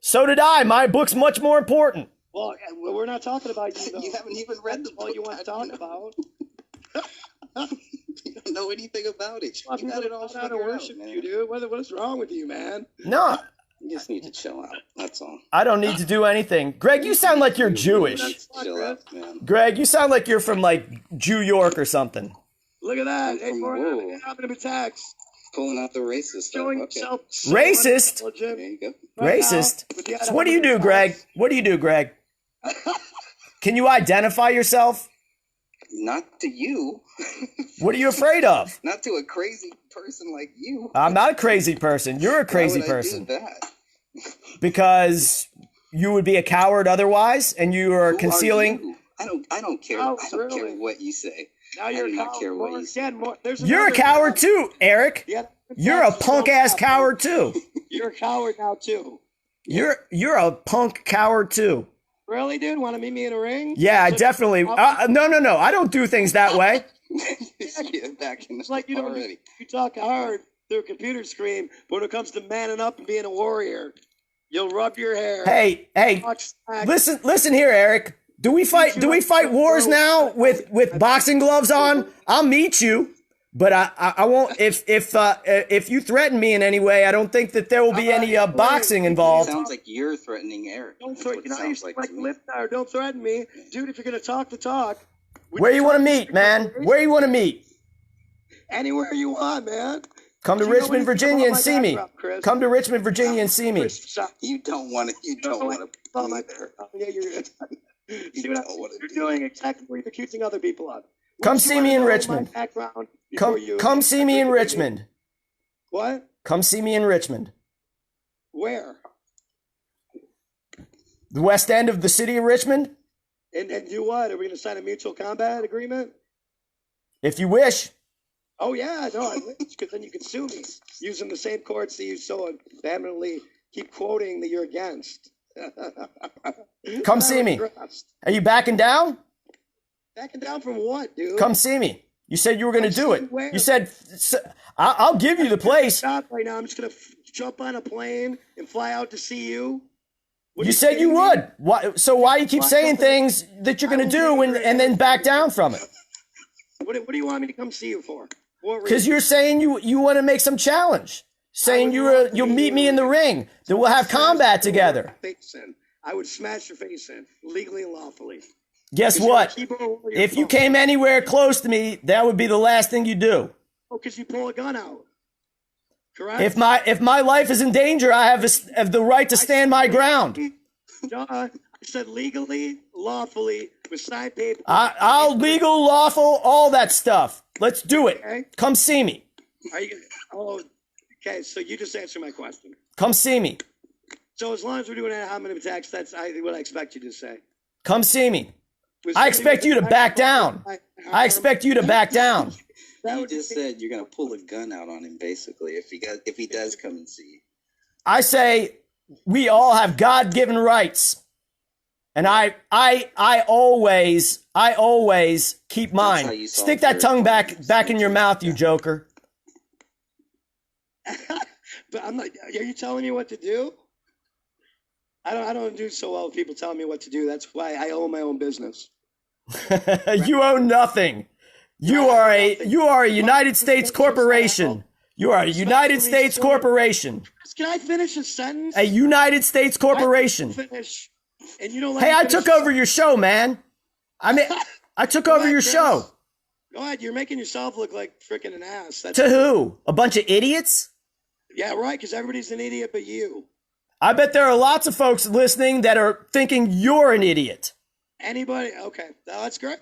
So did I. My book's much more important. Well, we're not talking about you, though. You haven't even read the book. All you want to talk about. You don't know anything about it. You got it all figured out, worship you, dude. What is wrong with you, man? No. You just need to chill out. That's all. I don't need to do anything. Greg, you sound like you're Jewish. Chill out, man. Greg, you sound like you're from, like, Jew York or something. Look at that. Hey, we're having attacks. Pulling out the racist stuff. Okay. Racist? There you go. Racist? So what do you do, Greg? What do you do, Greg? Can you identify yourself? Not to you. What are you afraid of? Not to a crazy person like you. I'm not a crazy person. You're a crazy Why would person. I do that? Because you would be a coward otherwise, and you are Who concealing. Are you? I don't care. Oh, I don't care really? what you say. Now you're I do not care what you say. You're a coward too, Eric. Yeah, You're a punk ass coward too. You're a coward now too. You're a punk coward too. Really, dude? Want to meet me in a ring? Yeah, I definitely. No. I don't do things that way. It's like you don't. You talk hard through a computer screen, but when it comes to manning up and being a warrior, you'll rub your hair. Hey, listen here, Eric. Do we fight wars now with boxing gloves on? I'll meet you, but I won't. If you threaten me in any way, I don't think that there will be any boxing involved. It sounds like you're threatening Eric. Don't threaten me, dude. If you're gonna talk the talk. Where you want to meet, man? Where you want to meet? Anywhere you want, man. Come to Richmond, Virginia, and see me. Come to Richmond, Virginia, and see me. You don't want to. You don't want to. Yeah, you're. See what you're doing exactly what you're accusing other people of. Come see me in Richmond. Come see me in Richmond. What? Come see me in Richmond. Where? The west end of the city of Richmond. And do what? Are we going to sign a mutual combat agreement? If you wish. Oh, yeah, no, I wish, because then you can sue me using the same courts that you so vehemently keep quoting that you're against. Come see me. Are you backing down? Backing down from what, dude? Come see me. You said you were going to do it. You said, I'll give you the place. Stop right now. I'm just going to jump on a plane and fly out to see you. You said you would. Why, so why you keep saying things that you're going to do and then back down from it? What do you want me to come see you for? Because you're saying you want to make some challenge. Saying you'll meet me in the ring. That we'll have combat together. I would smash your face in, legally and lawfully. Guess what? If you came anywhere close to me, that would be the last thing you do. Oh, because you pull a gun out. Correct? If my life is in danger, I have the right to stand my ground. I said legally, lawfully, with signed paper. I'll legal, lawful, all that stuff. Let's do it. Okay. Come see me. Are you? Oh, okay. So you just answered my question. Come see me. So as long as we're doing a hominem attacks, that's what I expect you to say. Come see me. I expect you to back down. I expect you to back down. You just said you're gonna pull a gun out on him, basically, if he does come and see you. I say we all have God-given rights, and I always keep mine. Stick that tongue back in your mouth, you joker. But I'm not. Are you telling me what to do? I don't do so well with people telling me what to do. That's why I own my own business. You own nothing. You are a United States corporation. You are a United States corporation. Can I finish a sentence? A United States corporation. Finish. And you don't. Hey, I took over your show, man. I took over your show. Go ahead. You're making yourself look like freaking an ass. To who? A bunch of idiots? Yeah, right. Because everybody's an idiot but you. I bet there are lots of folks listening that are thinking you're an idiot. Anybody? Okay. No, that's great.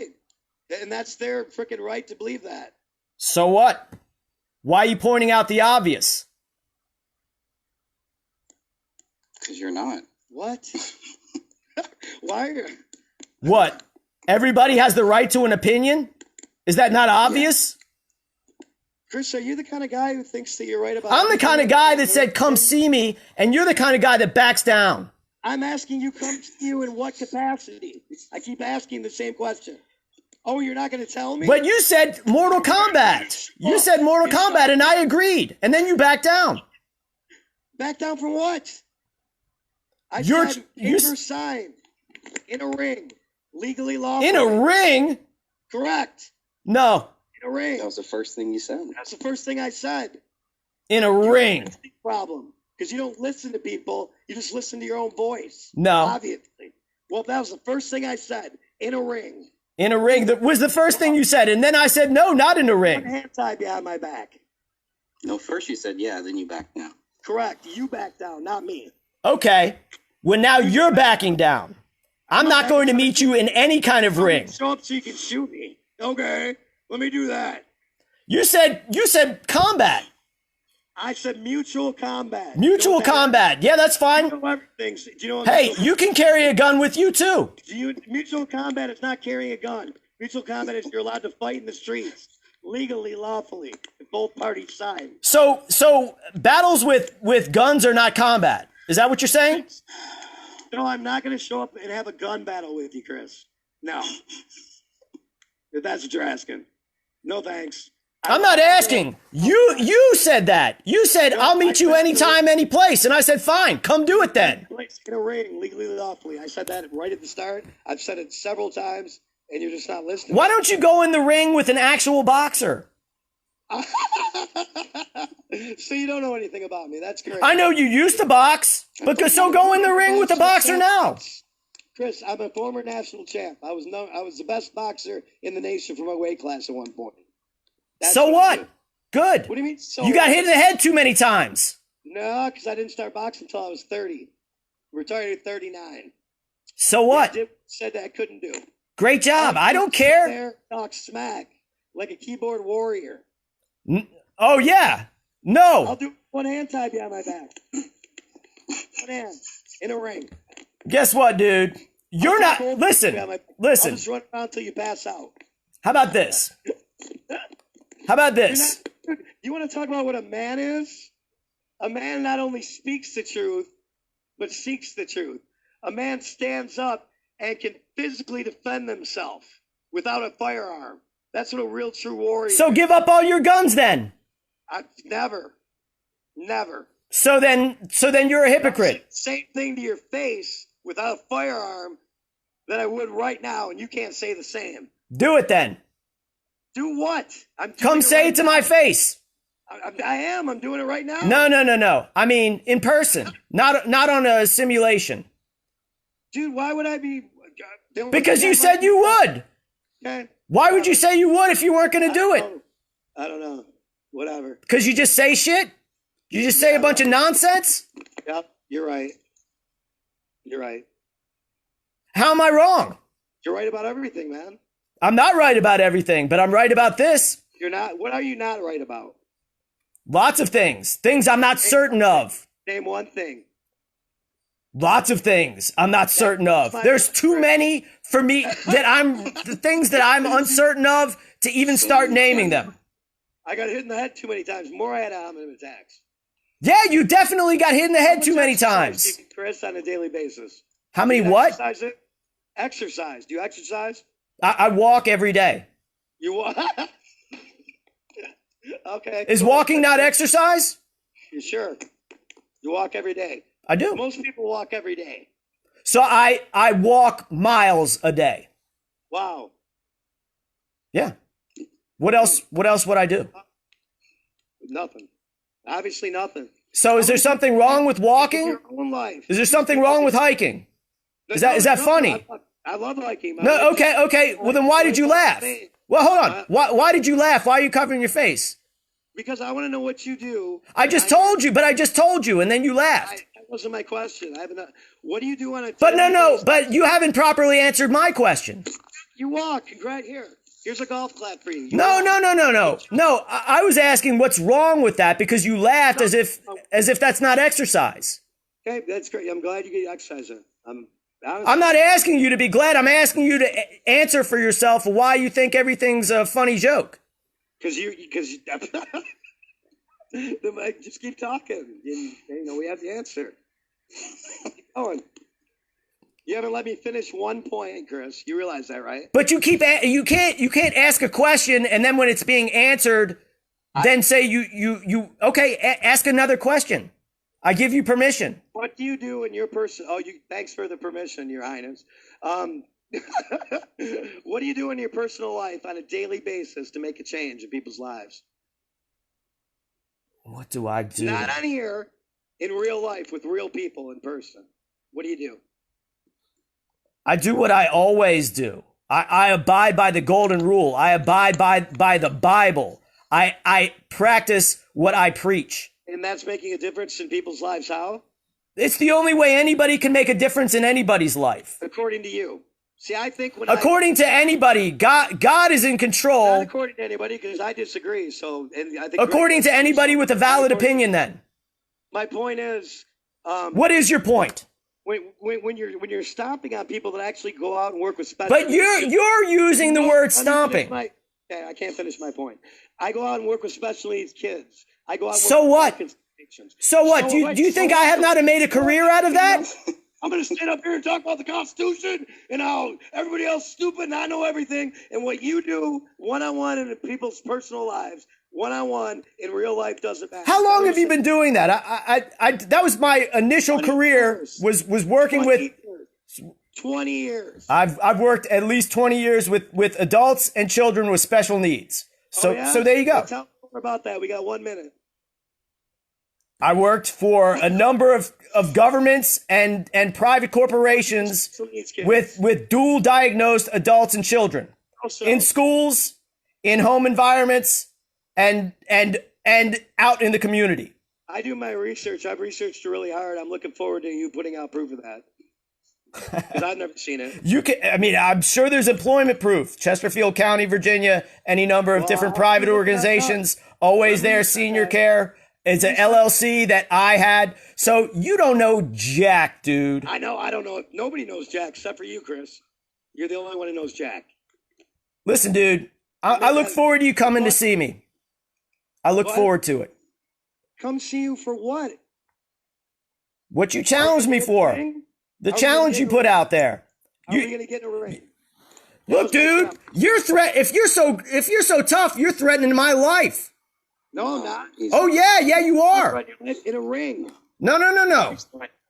And that's their freaking right to believe that. So what? Why are you pointing out the obvious? Because you're not. What? Why are you? What? Everybody has the right to an opinion? Is that not obvious? Yeah. Chris, are you the kind of guy who thinks that you're right about I'm the kind of guy that said, come see me, and you're the kind of guy that backs down. I'm asking you, come see you in what capacity? I keep asking the same question. Oh, you're not going to tell me? But you said Mortal Kombat. You said Mortal Kombat, and I agreed. And then you backed down. Back down from what? I said paper signed in a ring, legally lawful. In a ring? Correct. No. In a ring. That was the first thing you said. That's the first thing I said. In a ring. Problem. Because you don't listen to people. You just listen to your own voice. No. Obviously. Well, that was the first thing I said. In a ring. In a ring. That was the first thing you said. And then I said, no, not in a ring. One hand tied behind my back. No, first you said, yeah, then you backed down. Correct. You backed down, not me. Okay. Well, now you're backing down. I'm not going to meet you in any kind of ring. Show up so you can shoot me. Okay. Let me do that. You said combat. I said mutual combat. Mutual combat. Yeah, that's fine. You know everything. Do you know hey, you can carry a gun with you too. Mutual combat is not carrying a gun. Mutual combat is you're allowed to fight in the streets legally, lawfully, if both parties sign. So battles with guns are not combat. Is that what you're saying? No, I'm not going to show up and have a gun battle with you, Chris. No. If that's what you're asking. No thanks. I'm not asking. You said that. You said, I'll meet you anytime, any place. And I said, fine, come do it then. In a ring, legally, lawfully. I said that right at the start. I've said it several times, and you're just not listening. Why don't you go in the ring with an actual boxer? So you don't know anything about me. That's great. I know you used to box, so go in the ring with a boxer now. Chris, I'm a former national champ. I was the best boxer in the nation for my weight class at one point. So what? Good. What do you mean? So you got hit in the head too many times. No, because I didn't start boxing until I was 30. Retired at 39. So what? Said that I couldn't do. Great job. I don't care. There, talk smack like a keyboard warrior. Oh yeah. No. I'll do one hand tie behind my back. One hand in a ring. Guess what, dude? You're not. Listen. I'll just run around until you pass out. How about this? How about this? You want to talk about what a man is? A man not only speaks the truth, but seeks the truth. A man stands up and can physically defend himself without a firearm. That's what a real true warrior So is. give up all your guns then. Never. So then you're a hypocrite. Same thing to your face without a firearm that I would right now, and you can't say the same. Do it then. Do what? Come say it to my face. I am. I'm doing it right now. No. I mean, in person, not on a simulation. Dude, why would I be? Because you said you would. Okay. Why would you say you would if you weren't going to do it? I don't know. Whatever. Because you just say shit? You just say a bunch of nonsense? Yep, you're right. How am I wrong? You're right about everything, man. I'm not right about everything, but I'm right about this. You're not. What are you not right about? Lots of things. Things I'm not certain of. Name one thing. Lots of things I'm not certain of. There's too many for me the things that I'm uncertain of to even start naming them. I got hit in the head too many times. More ad hominem attacks. Yeah, you definitely got hit in the head too many times. Chris, on a daily basis. How many what? Exercise. Do you exercise? I walk every day. You walk? Okay. Is walking not exercise? You sure? You walk every day. I do. Most people walk every day. So I walk miles a day. Wow. Yeah. What else would I do? Nothing. Obviously nothing. So is there something wrong with walking? Your own life. Is there something wrong with hiking? Is that funny? I love hiking. No, okay. Well, then why did you laugh? Well, hold on. Why did you laugh? Why are you covering your face? Because I want to know what you do. I just told you, and then you laughed. That wasn't my question. What do you do on a? But no. But you haven't properly answered my question. You walk. Right here. Here's a golf clap for you. No. I was asking what's wrong with that because you laughed as if that's not exercise. Okay, that's great. I'm glad you get exercise. I'm not asking you to be glad. I'm asking you to answer for yourself why you think everything's a funny joke. Because just keep talking. We have the answer. Keep going. You haven't let me finish one point, Chris. You realize that, right? But you can't ask a question and then when it's being answered, then say ask another question. I give you permission. What do you do in your person? Thanks for the permission, Your Highness. What do you do in your personal life on a daily basis to make a change in people's lives? What do I do? Not on here, in real life with real people in person. What do you do? I do what I always do. I abide by the golden rule. I abide by the Bible. I practice what I preach. And that's making a difference in people's lives. How? It's the only way anybody can make a difference in anybody's life. According to you. See, I think according to anybody, God is in control. Not according to anybody, because I disagree. I think according to anybody with a valid opinion, then. My point is. What is your point? When you're stomping on people that actually go out and work with special. But you're using the word stomping. I can't finish my point. I go out and work with special needs kids. I go out. So what? So what? Do you think I have not made a career out of that? I'm going to stand up here and talk about the Constitution and how everybody else is stupid and I know everything. And what you do one-on-one in people's personal lives, one-on-one in real life doesn't matter. How long have you been doing that? I that was my initial career was working with. 20 years. I've worked at least 20 years with adults and children with special needs. So there you go. Tell me more about that. We got 1 minute. I worked for a number of governments and private corporations with dual diagnosed adults and children in schools, in home environments, and out in the community. I do my research. I've researched really hard. I'm looking forward to you putting out proof of that. Because I've never seen it. I'm sure there's employment proof. Chesterfield County, Virginia, any number of different private organizations, always there, senior care. It's an LLC that I had. So you don't know Jack, dude. I know. I don't know. Nobody knows Jack except for you, Chris. You're the only one who knows Jack. Listen, dude, I look forward to you coming to see me. I look forward to it. Come see you for what? What you challenged me for? The challenge you put out there. How are we gonna get in a ring? Look, dude, if you're so tough, you're threatening my life. No, I'm not. Oh yeah, you are. In a ring. No.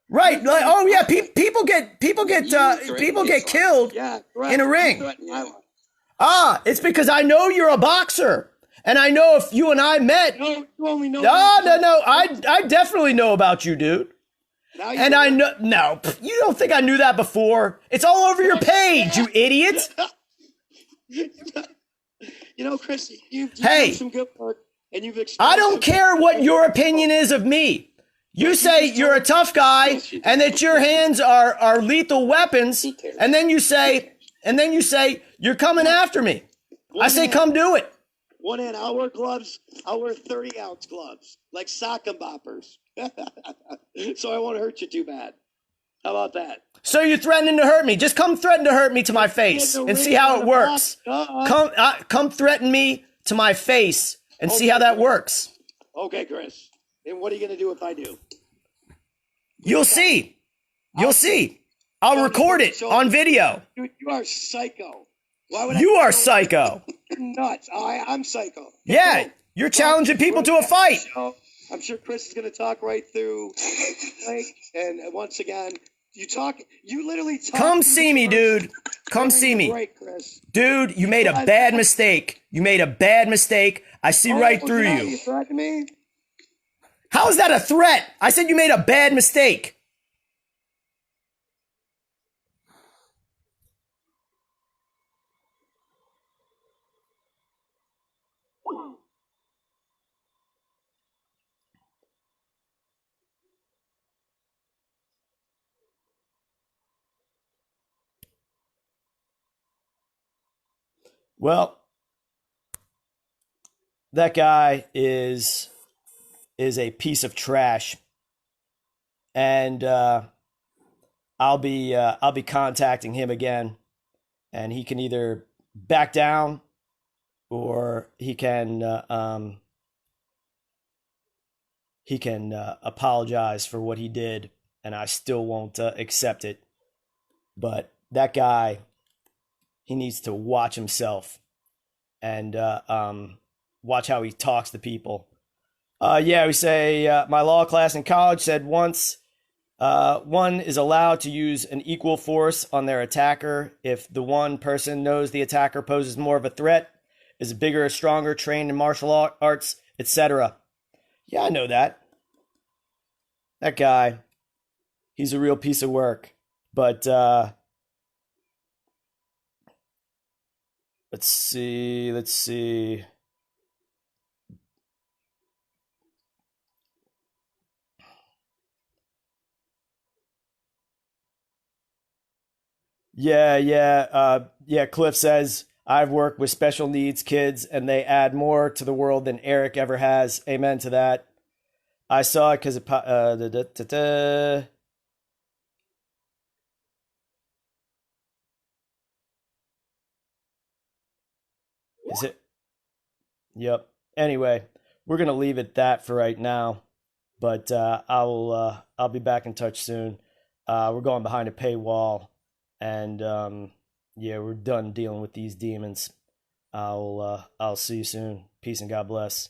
Right. Like, oh yeah, people get killed in a ring. It's because I know you're a boxer. And I know if you and I met. No, you only know. No. I definitely know about you, dude. And I know. No, you don't think I knew that before? It's all over your page, you idiot. Chris, you've hey, done some good work, and you've. I don't care what your opinion is of me. You say you're a tough guy, and that your hands are lethal weapons, and then you say you're coming after me. I say, come do it. One hand, I'll wear gloves. I'll wear 30-ounce gloves, like sock and boppers. So I won't hurt you too bad. How about that? So you're threatening to hurt me. Just come threaten to hurt me to my face and see how it works. Come threaten me to my face and see how that works. Okay, Chris. And what are you going to do if I do? You'll see. You'll see. I'll record it on video. You are psycho. Why would you are psycho. You're nuts. I'm psycho. Yeah, you're challenging people to a fight. I'm sure Chris is going to talk right through. And once again, you literally talk. Come see me, dude. Come see me. Right, Chris. Dude, you made a bad mistake. I see right through you. You threatened me? How is that a threat? I said you made a bad mistake. Well, that guy is a piece of trash, and I'll be contacting him again, and he can either back down or he can apologize for what he did, and I still won't accept it. But that guy, he needs to watch himself and watch how he talks to people. We say my law class in college said once one is allowed to use an equal force on their attacker if the one person knows the attacker poses more of a threat, is bigger or stronger, trained in martial arts, etc. Yeah, I know that. That guy, he's a real piece of work. But let's see. Yeah. Cliff says, I've worked with special needs kids and they add more to the world than Eric ever has. Amen to that. I saw it because Is it? Yep. Anyway, we're going to leave it that for right now, but I'll be back in touch soon. We're going behind a paywall. And we're done dealing with these demons. I'll see you soon. Peace and God bless.